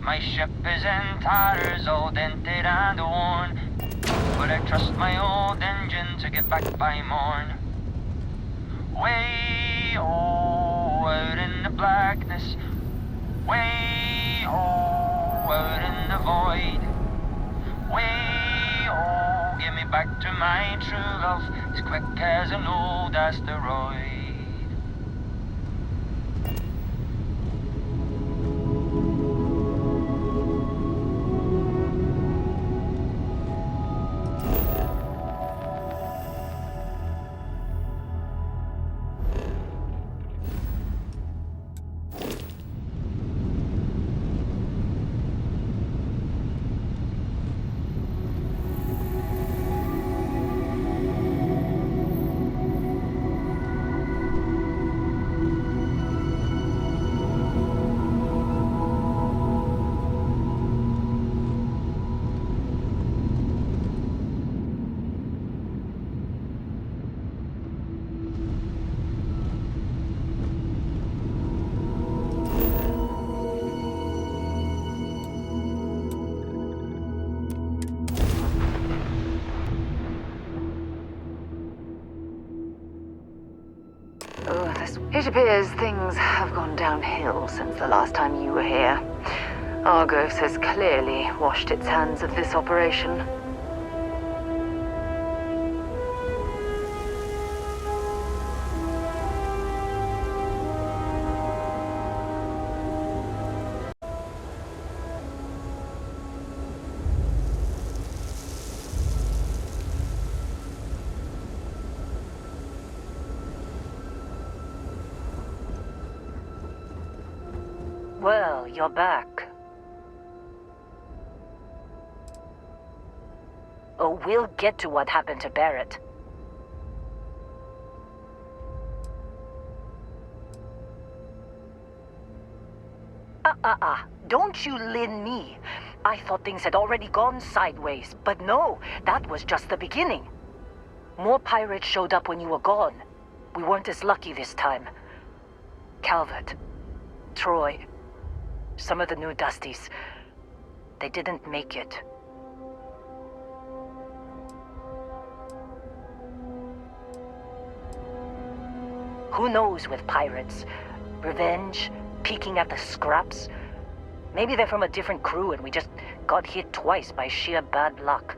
My ship is in tatters, all dented and worn, but I trust my old engine to get back by morn. Way out in the blackness, way out in the void, way get me back to my true love as quick as an old asteroid. It appears things have gone downhill since the last time you were here. Argos has clearly washed its hands of this operation. Well, you're back. Oh, we'll get to what happened to Barrett. Don't you lin me. I thought things had already gone sideways, but no, that was just the beginning. More pirates showed up when you were gone. We weren't as lucky this time. Calvert, Troy, some of the new Dusties, they didn't make it. Who knows with pirates? Revenge, peeking at the scraps. Maybe they're from a different crew and we just got hit twice by sheer bad luck.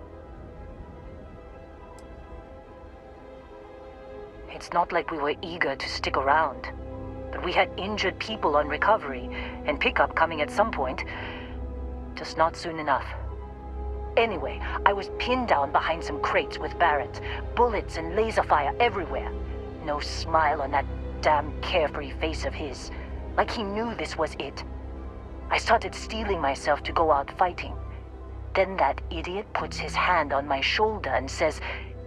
It's not like we were eager to stick around. But we had injured people on recovery, and pickup coming at some point. Just not soon enough. Anyway, I was pinned down behind some crates with Barrett. Bullets and laser fire everywhere. No smile on that damn carefree face of his. Like he knew this was it. I started steeling myself to go out fighting. Then that idiot puts his hand on my shoulder and says,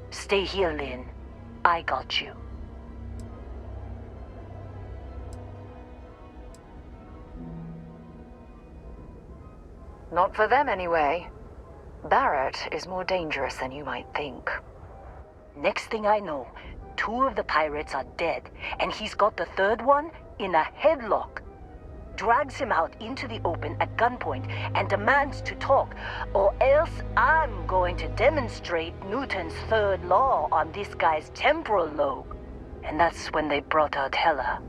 "Stay here, Lynn. I got you." Not for them, anyway. Barrett is more dangerous than you might think. Next thing I know, 2 of the pirates are dead, and he's got the 3rd one in a headlock. Drags him out into the open at gunpoint and demands to talk, or else I'm going to demonstrate Newton's 3rd law on this guy's temporal lobe. And that's when they brought out Hela.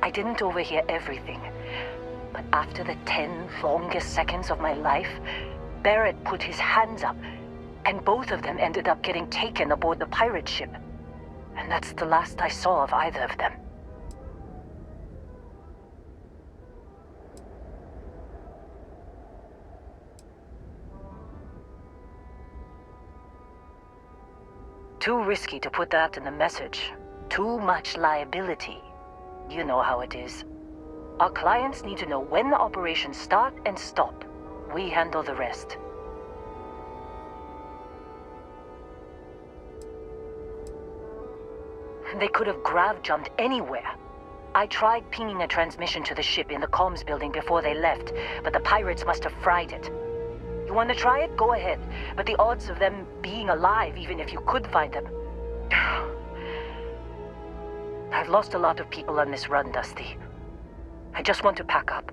I didn't overhear everything, but after the 10 longest seconds of my life, Barrett put his hands up, and both of them ended up getting taken aboard the pirate ship. And that's the last I saw of either of them. Too risky to put that in the message. Too much liability. You know how it is. Our clients need to know when the operations start and stop. We handle the rest. They could have grav-jumped anywhere. I tried pinging a transmission to the ship in the comms building before they left, but the pirates must have fried it. You want to try it? Go ahead. But the odds of them being alive, even if you could find them... I've lost a lot of people on this run, Dusty. I just want to pack up.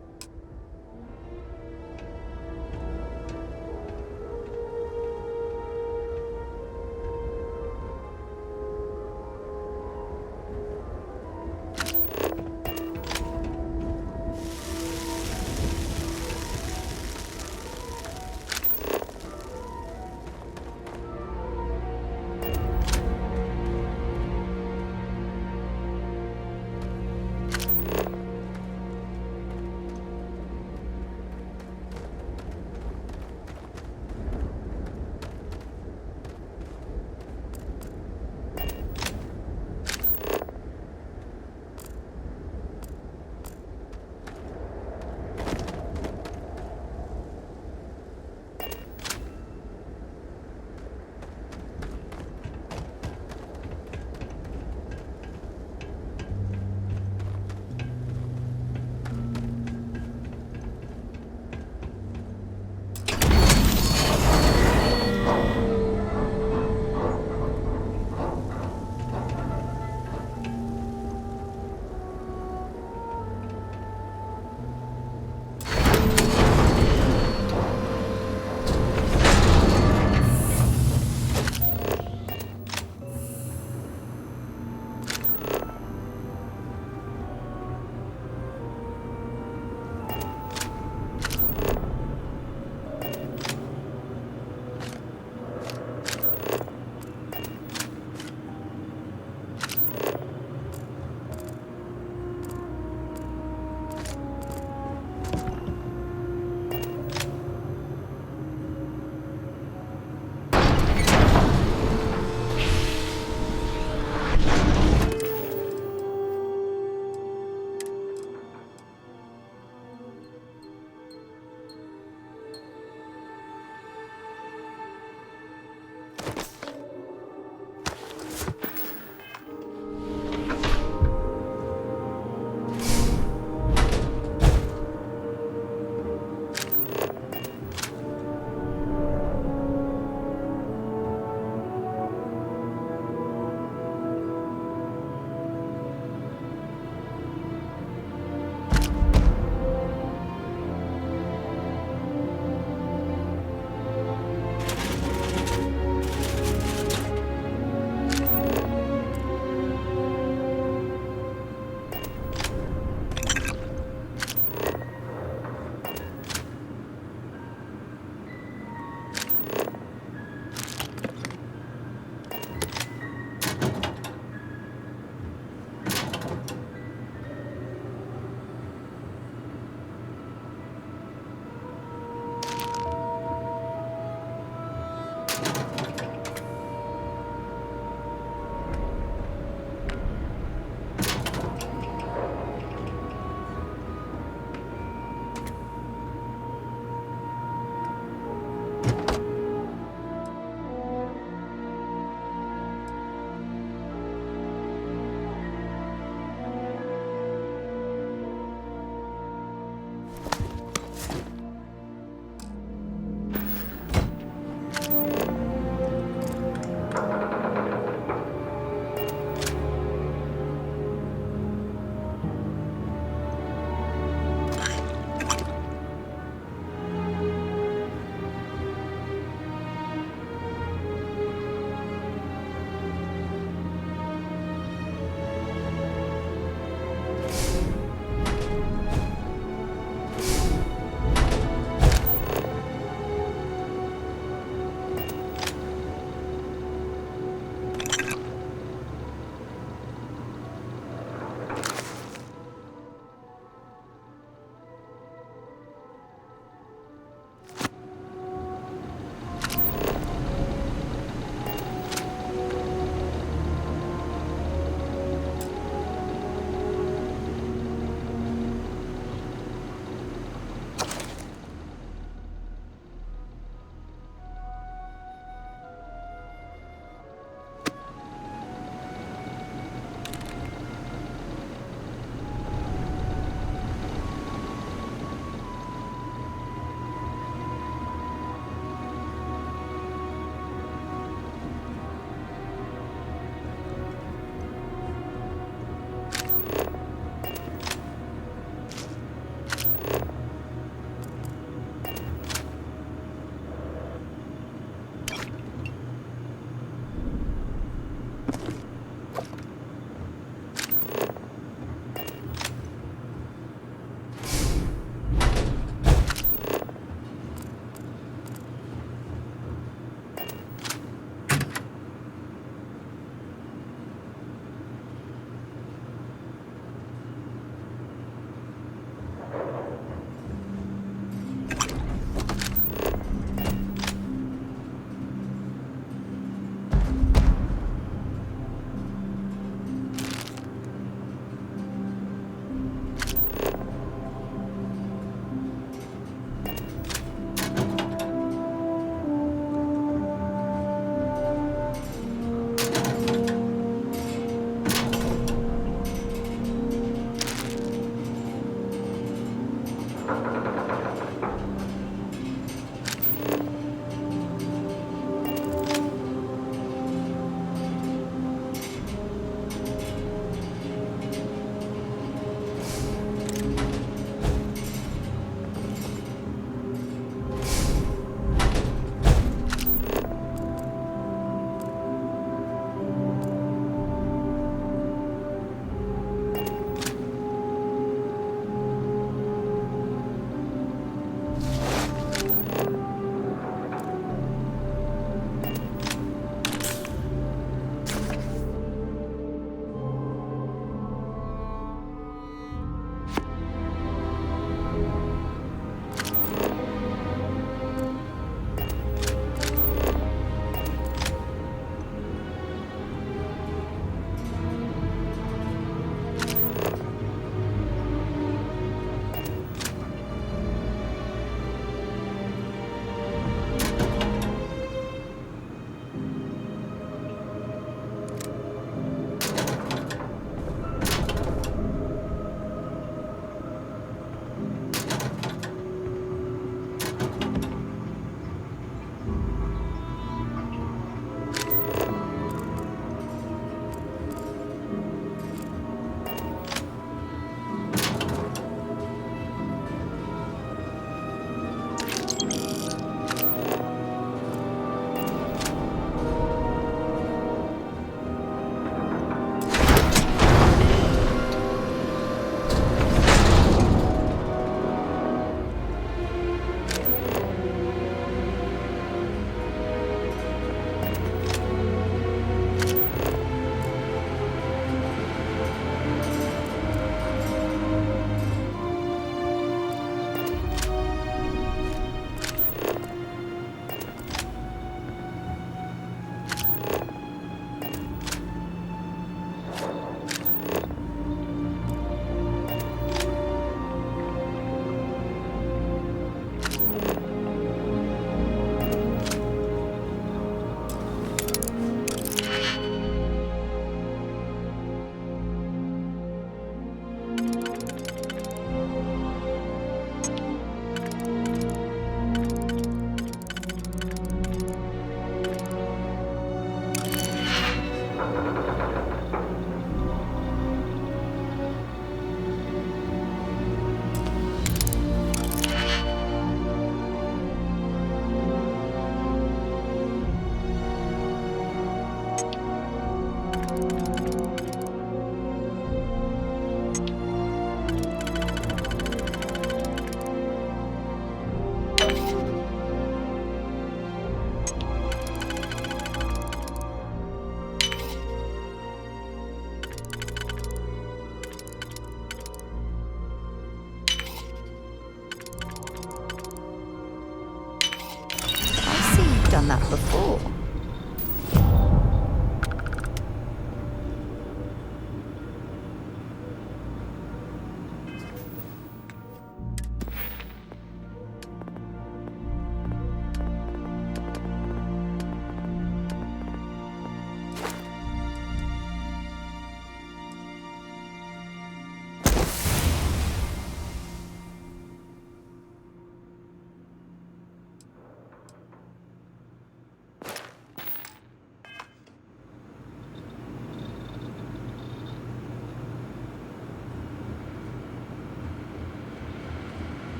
before.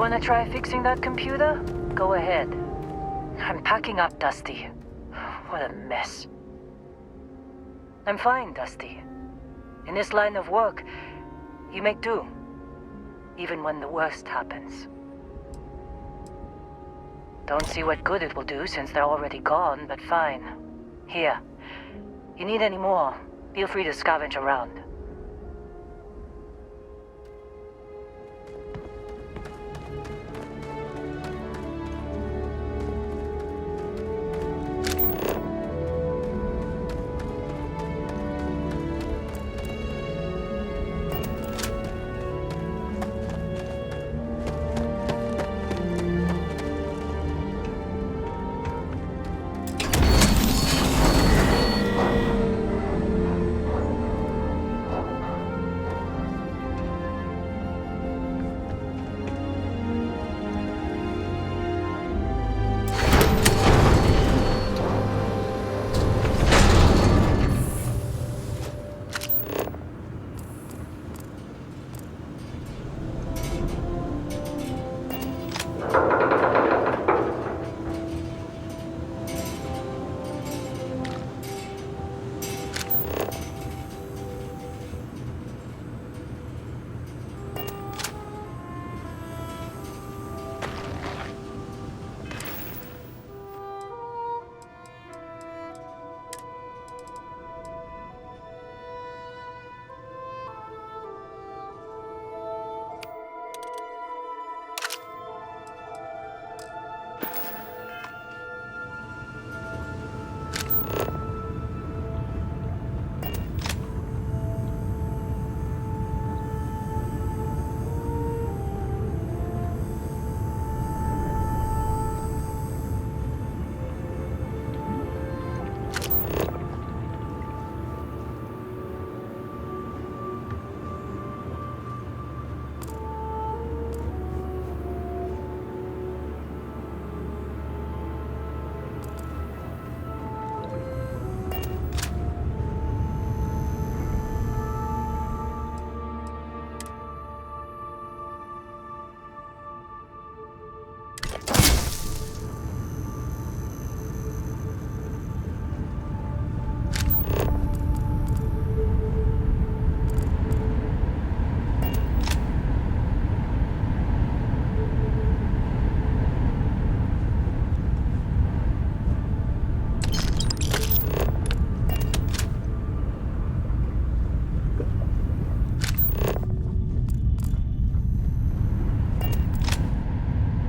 Wanna try fixing that computer? Go ahead. I'm packing up, Dusty. What a mess. I'm fine, Dusty. In this line of work, you make do. Even when the worst happens. Don't see what good it will do since they're already gone, but fine. Here. You need any more, feel free to scavenge around.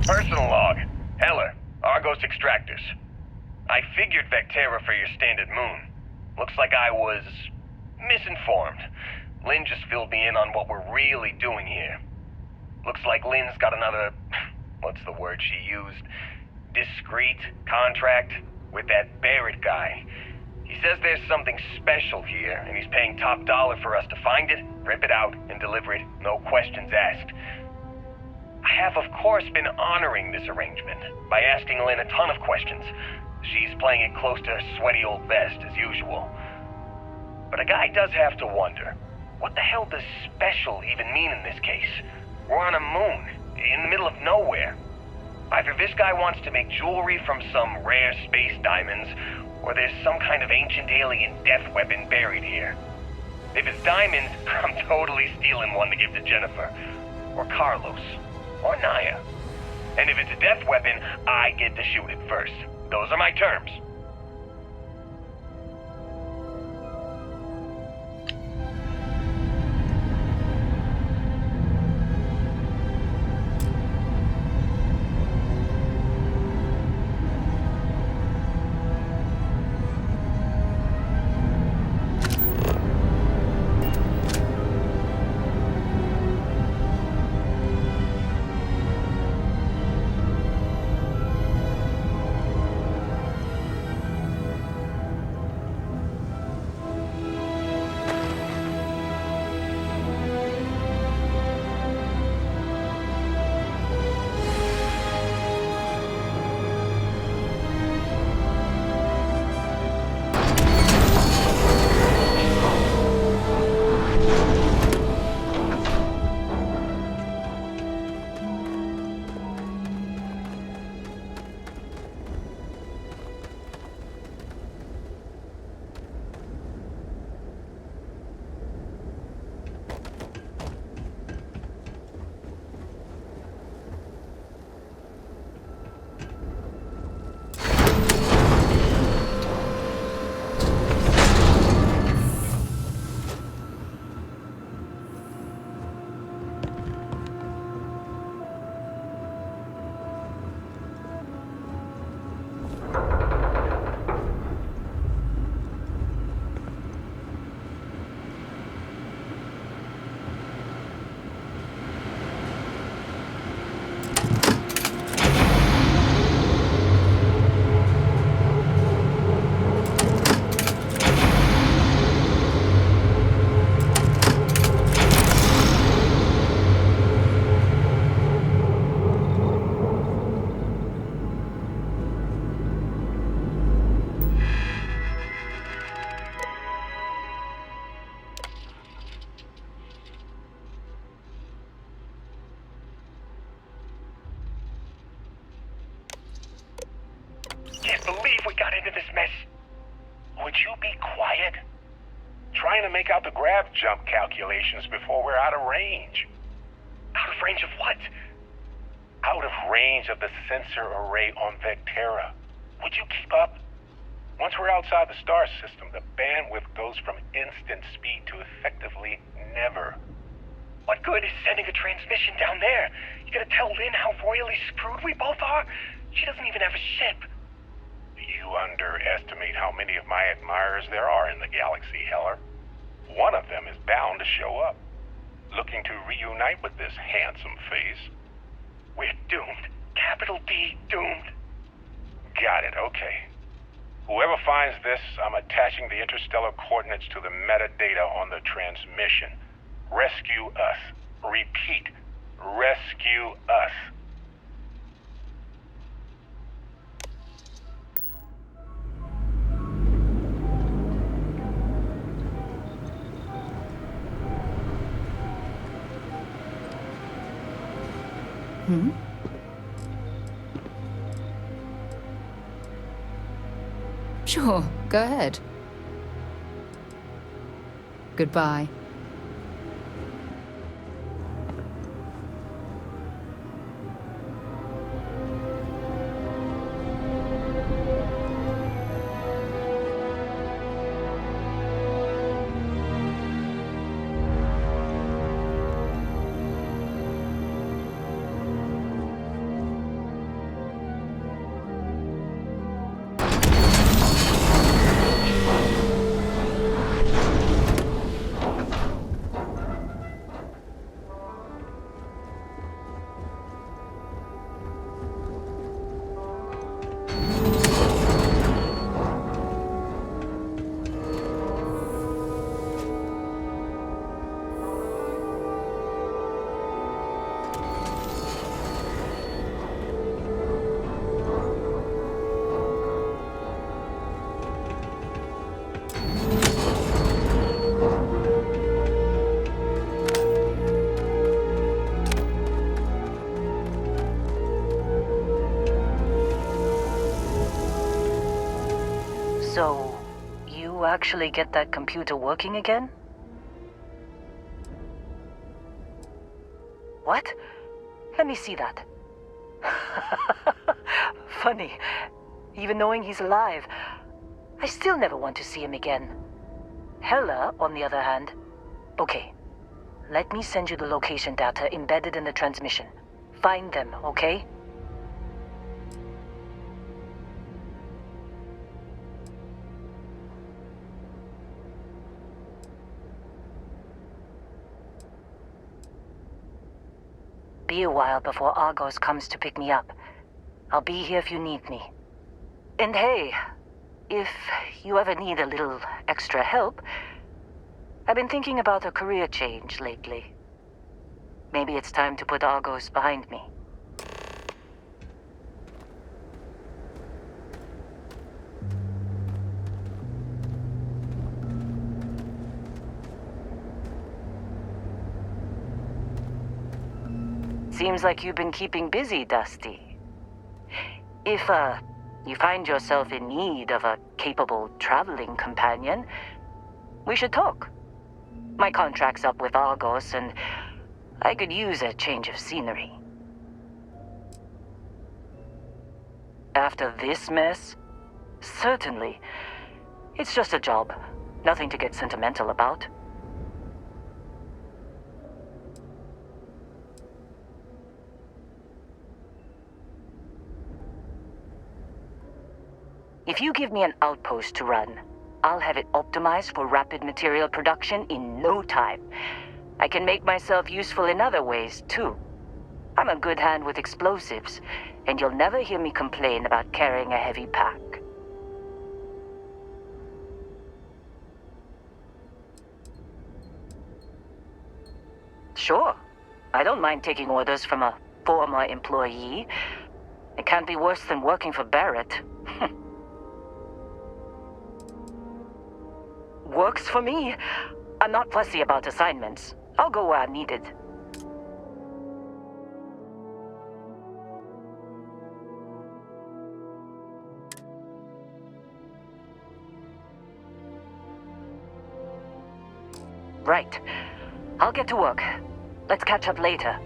Personal log. Heller, Argos Extractors. I figured Vectera for your standard moon. Looks like I was misinformed. Lynn just filled me in on what we're really doing here. Looks like Lynn's got another, what's the word she used? Discreet contract with that Barrett guy. He says there's something special here, and he's paying top dollar for us to find it, rip it out, and deliver it, no questions asked. I have, of course, been honoring this arrangement by asking Lynn a ton of questions. She's playing it close to her sweaty old vest, as usual. But a guy does have to wonder, what the hell does special even mean in this case? We're on a moon, in the middle of nowhere. Either this guy wants to make jewelry from some rare space diamonds, or there's some kind of ancient alien death weapon buried here. If it's diamonds, I'm totally stealing one to give to Jennifer, or Carlos, or Naya. And if it's a death weapon, I get to shoot it first. Those are my terms. take out the grav jump calculations before we're out of range. Out of range of what? Out of range of the sensor array on Vectera. Would you keep up? Once we're outside the star system, the bandwidth goes from instant speed to effectively never. What good is sending a transmission down there? You gonna tell Lynn how royally screwed we both are? She doesn't even have a ship. You underestimate how many of my admirers there are in the galaxy, Heller. One of them is bound to show up, looking to reunite with this handsome face. We're doomed. Capital D, doomed. Got it, okay. Whoever finds this, I'm attaching the interstellar coordinates to the metadata on the transmission. Rescue us. Repeat. Rescue us. Hmm? Sure, go ahead. Goodbye. So, you actually get that computer working again? What? Let me see that. Funny. Even knowing he's alive, I still never want to see him again. Hella, on the other hand. Okay. Let me send you the location data embedded in the transmission. Find them, okay? Be a while before Argos comes to pick me up. I'll be here if you need me. And hey, if you ever need a little extra help, I've been thinking about a career change lately. Maybe it's time to put Argos behind me. Seems like you've been keeping busy, Dusty. If, you find yourself in need of a capable traveling companion, we should talk. My contract's up with Argos, and I could use a change of scenery. After this mess? Certainly. It's just a job. Nothing to get sentimental about. If you give me an outpost to run, I'll have it optimized for rapid material production in no time. I can make myself useful in other ways, too. I'm a good hand with explosives, and you'll never hear me complain about carrying a heavy pack. Sure. I don't mind taking orders from a former employee. It can't be worse than working for Barrett. Works for me. I'm not fussy about assignments. I'll go where I'm needed. Right. I'll get to work. Let's catch up later.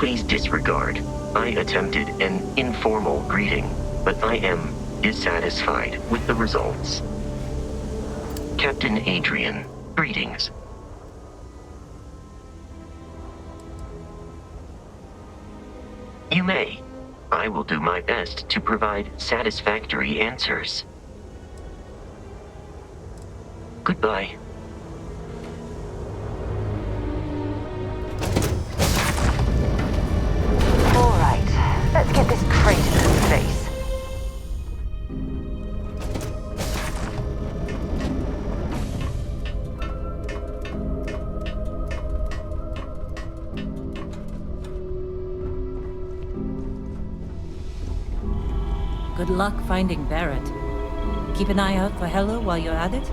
Please disregard. I attempted an informal greeting, but I am dissatisfied with the results. Captain Adrian, greetings. You may. I will do my best to provide satisfactory answers. Goodbye. Let's get this crate in the face. Good luck finding Barrett. Keep an eye out for Hella while you're at it.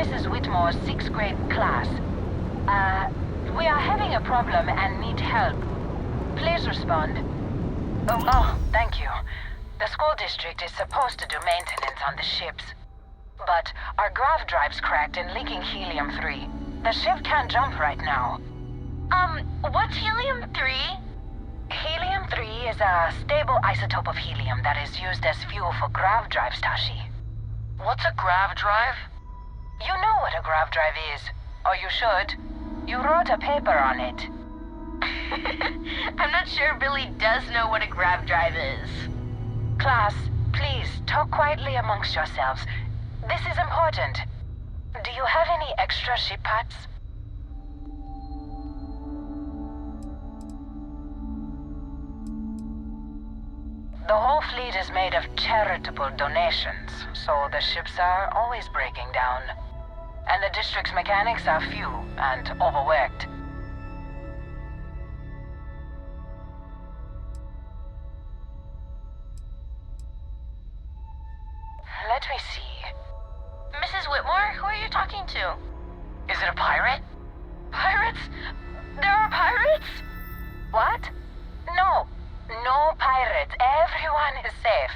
Mrs. Whitmore's 6th grade class. We are having a problem and need help. Please respond. Oh, thank you. The school district is supposed to do maintenance on the ships. But our grav drive's cracked and leaking helium-3. The ship can't jump right now. What's helium-3? Helium-3 is a stable isotope of helium that is used as fuel for grav drives, Tashi. What's a grav drive? You know what a grav drive is. Or you should. You wrote a paper on it. I'm not sure Billy does know what a grav drive is. Class, please, talk quietly amongst yourselves. This is important. Do you have any extra ship parts? The whole fleet is made of charitable donations, so the ships are always breaking down. And the district's mechanics are few and overworked. Let me see. Mrs. Whitmore, who are you talking to? Is it a pirate? Pirates? There are pirates? What? No. No pirates. Everyone is safe.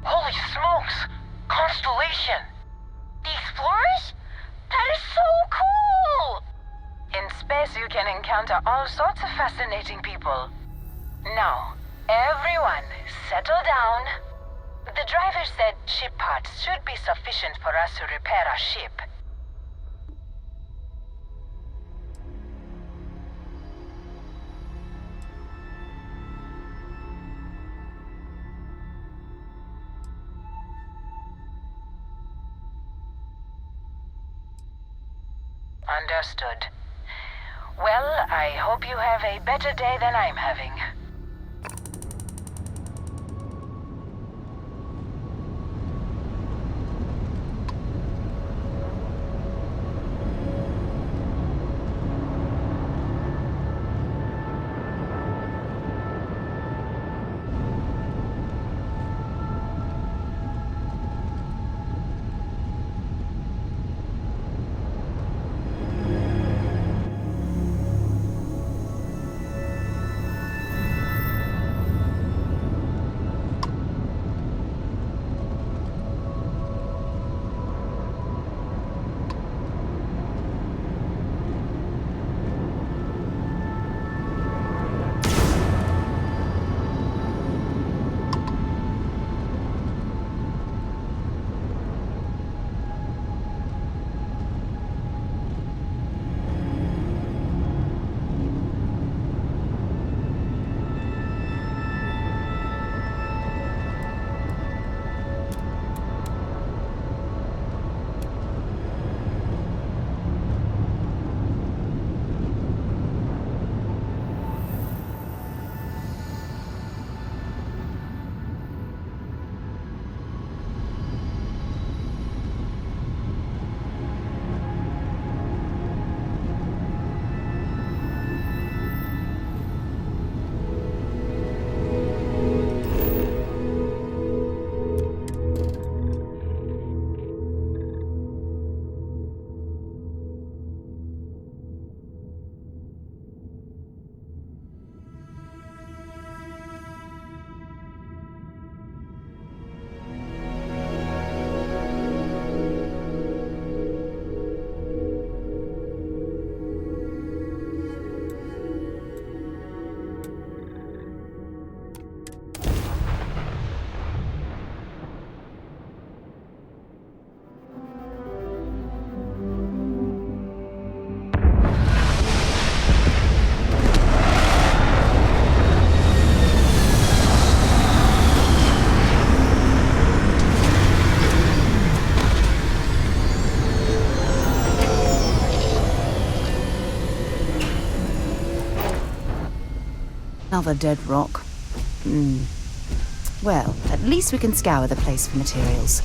Holy smokes! Constellation! The Explorers? That is so cool! In space you can encounter all sorts of fascinating people. Now, everyone, settle down. The driver said ship parts should be sufficient for us to repair our ship. Understood. Well, I hope you have a better day than I'm having. Another dead rock. Well, at least we can scour the place for materials.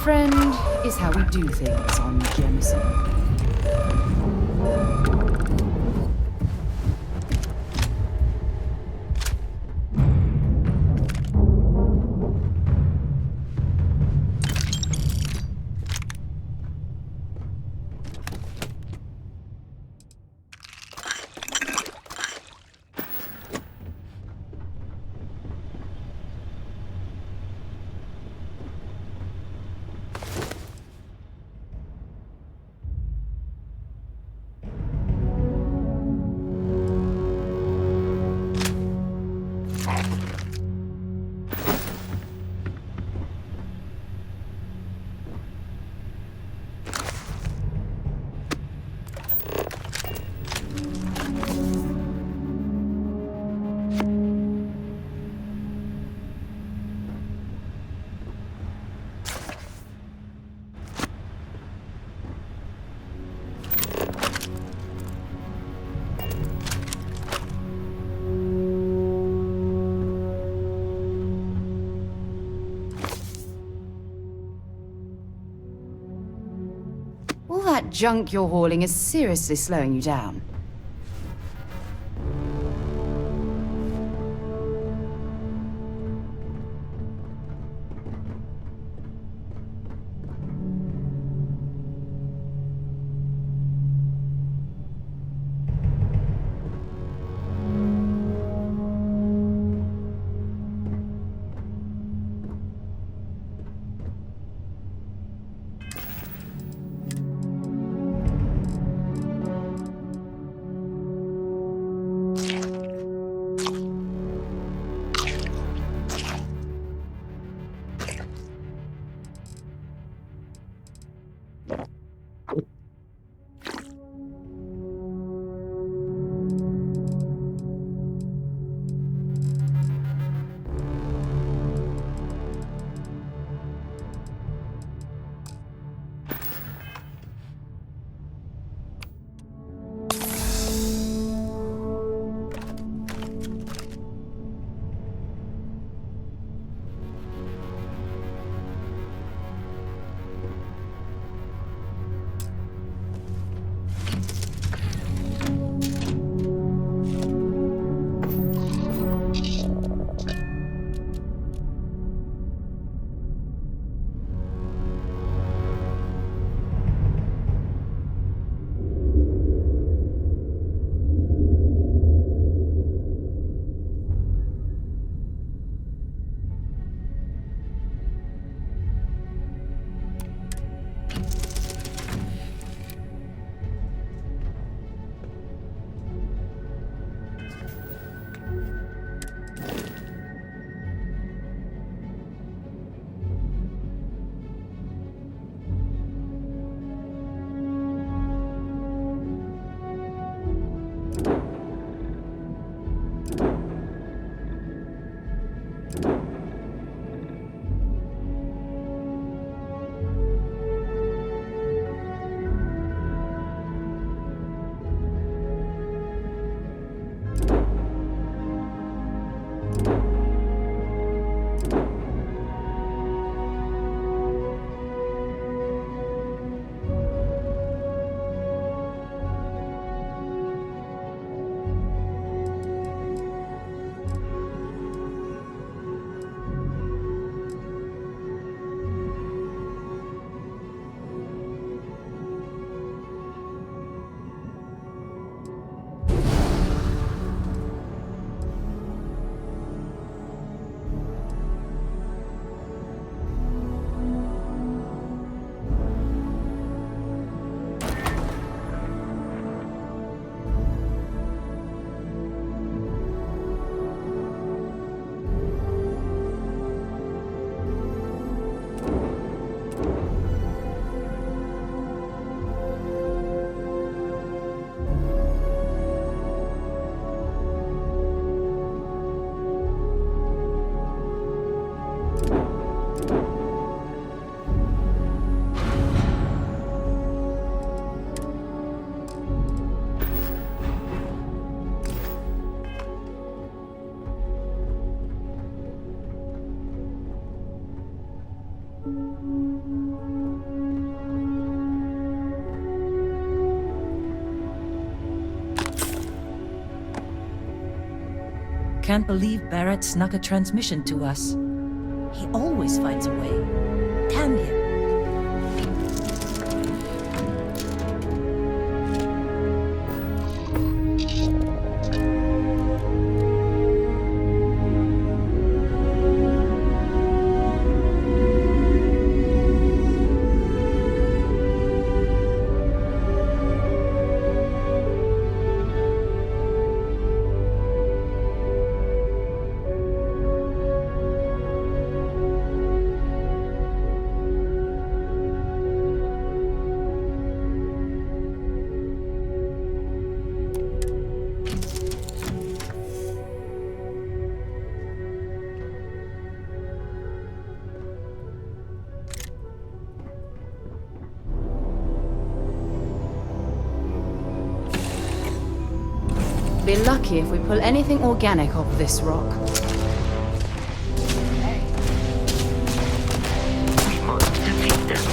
friend, is how we do things on Jemison. All that junk you're hauling is seriously slowing you down. Can't believe Barrett snuck a transmission to us. He always finds a way. Damn him. Be lucky if we pull anything organic off this rock. We must defeat them.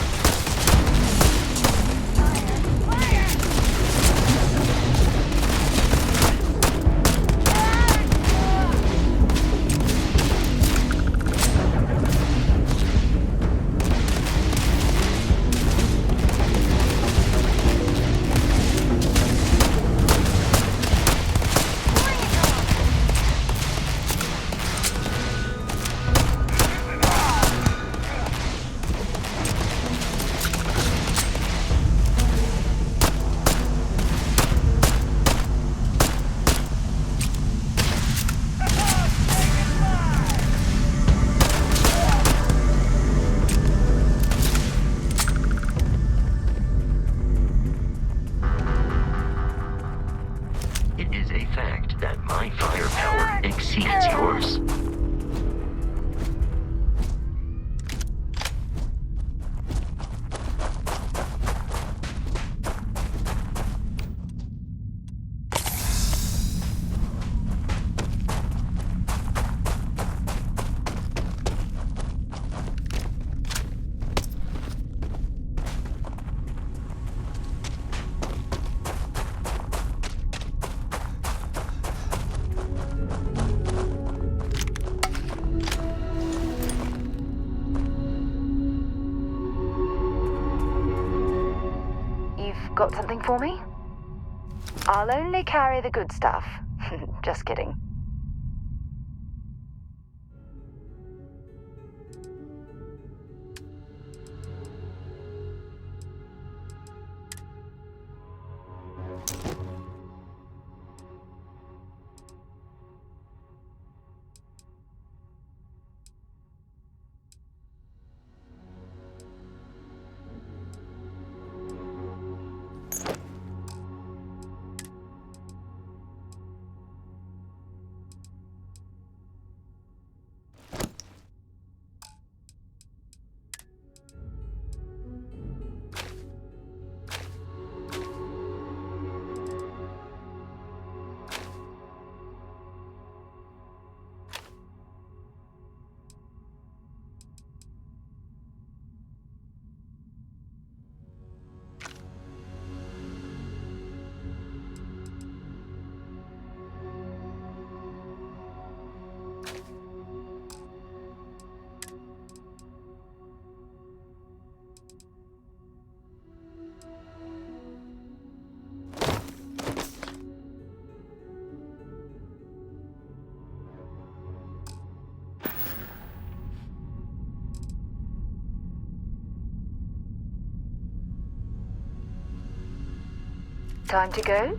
Got something for me? I'll only carry the good stuff. Just kidding. Time to go?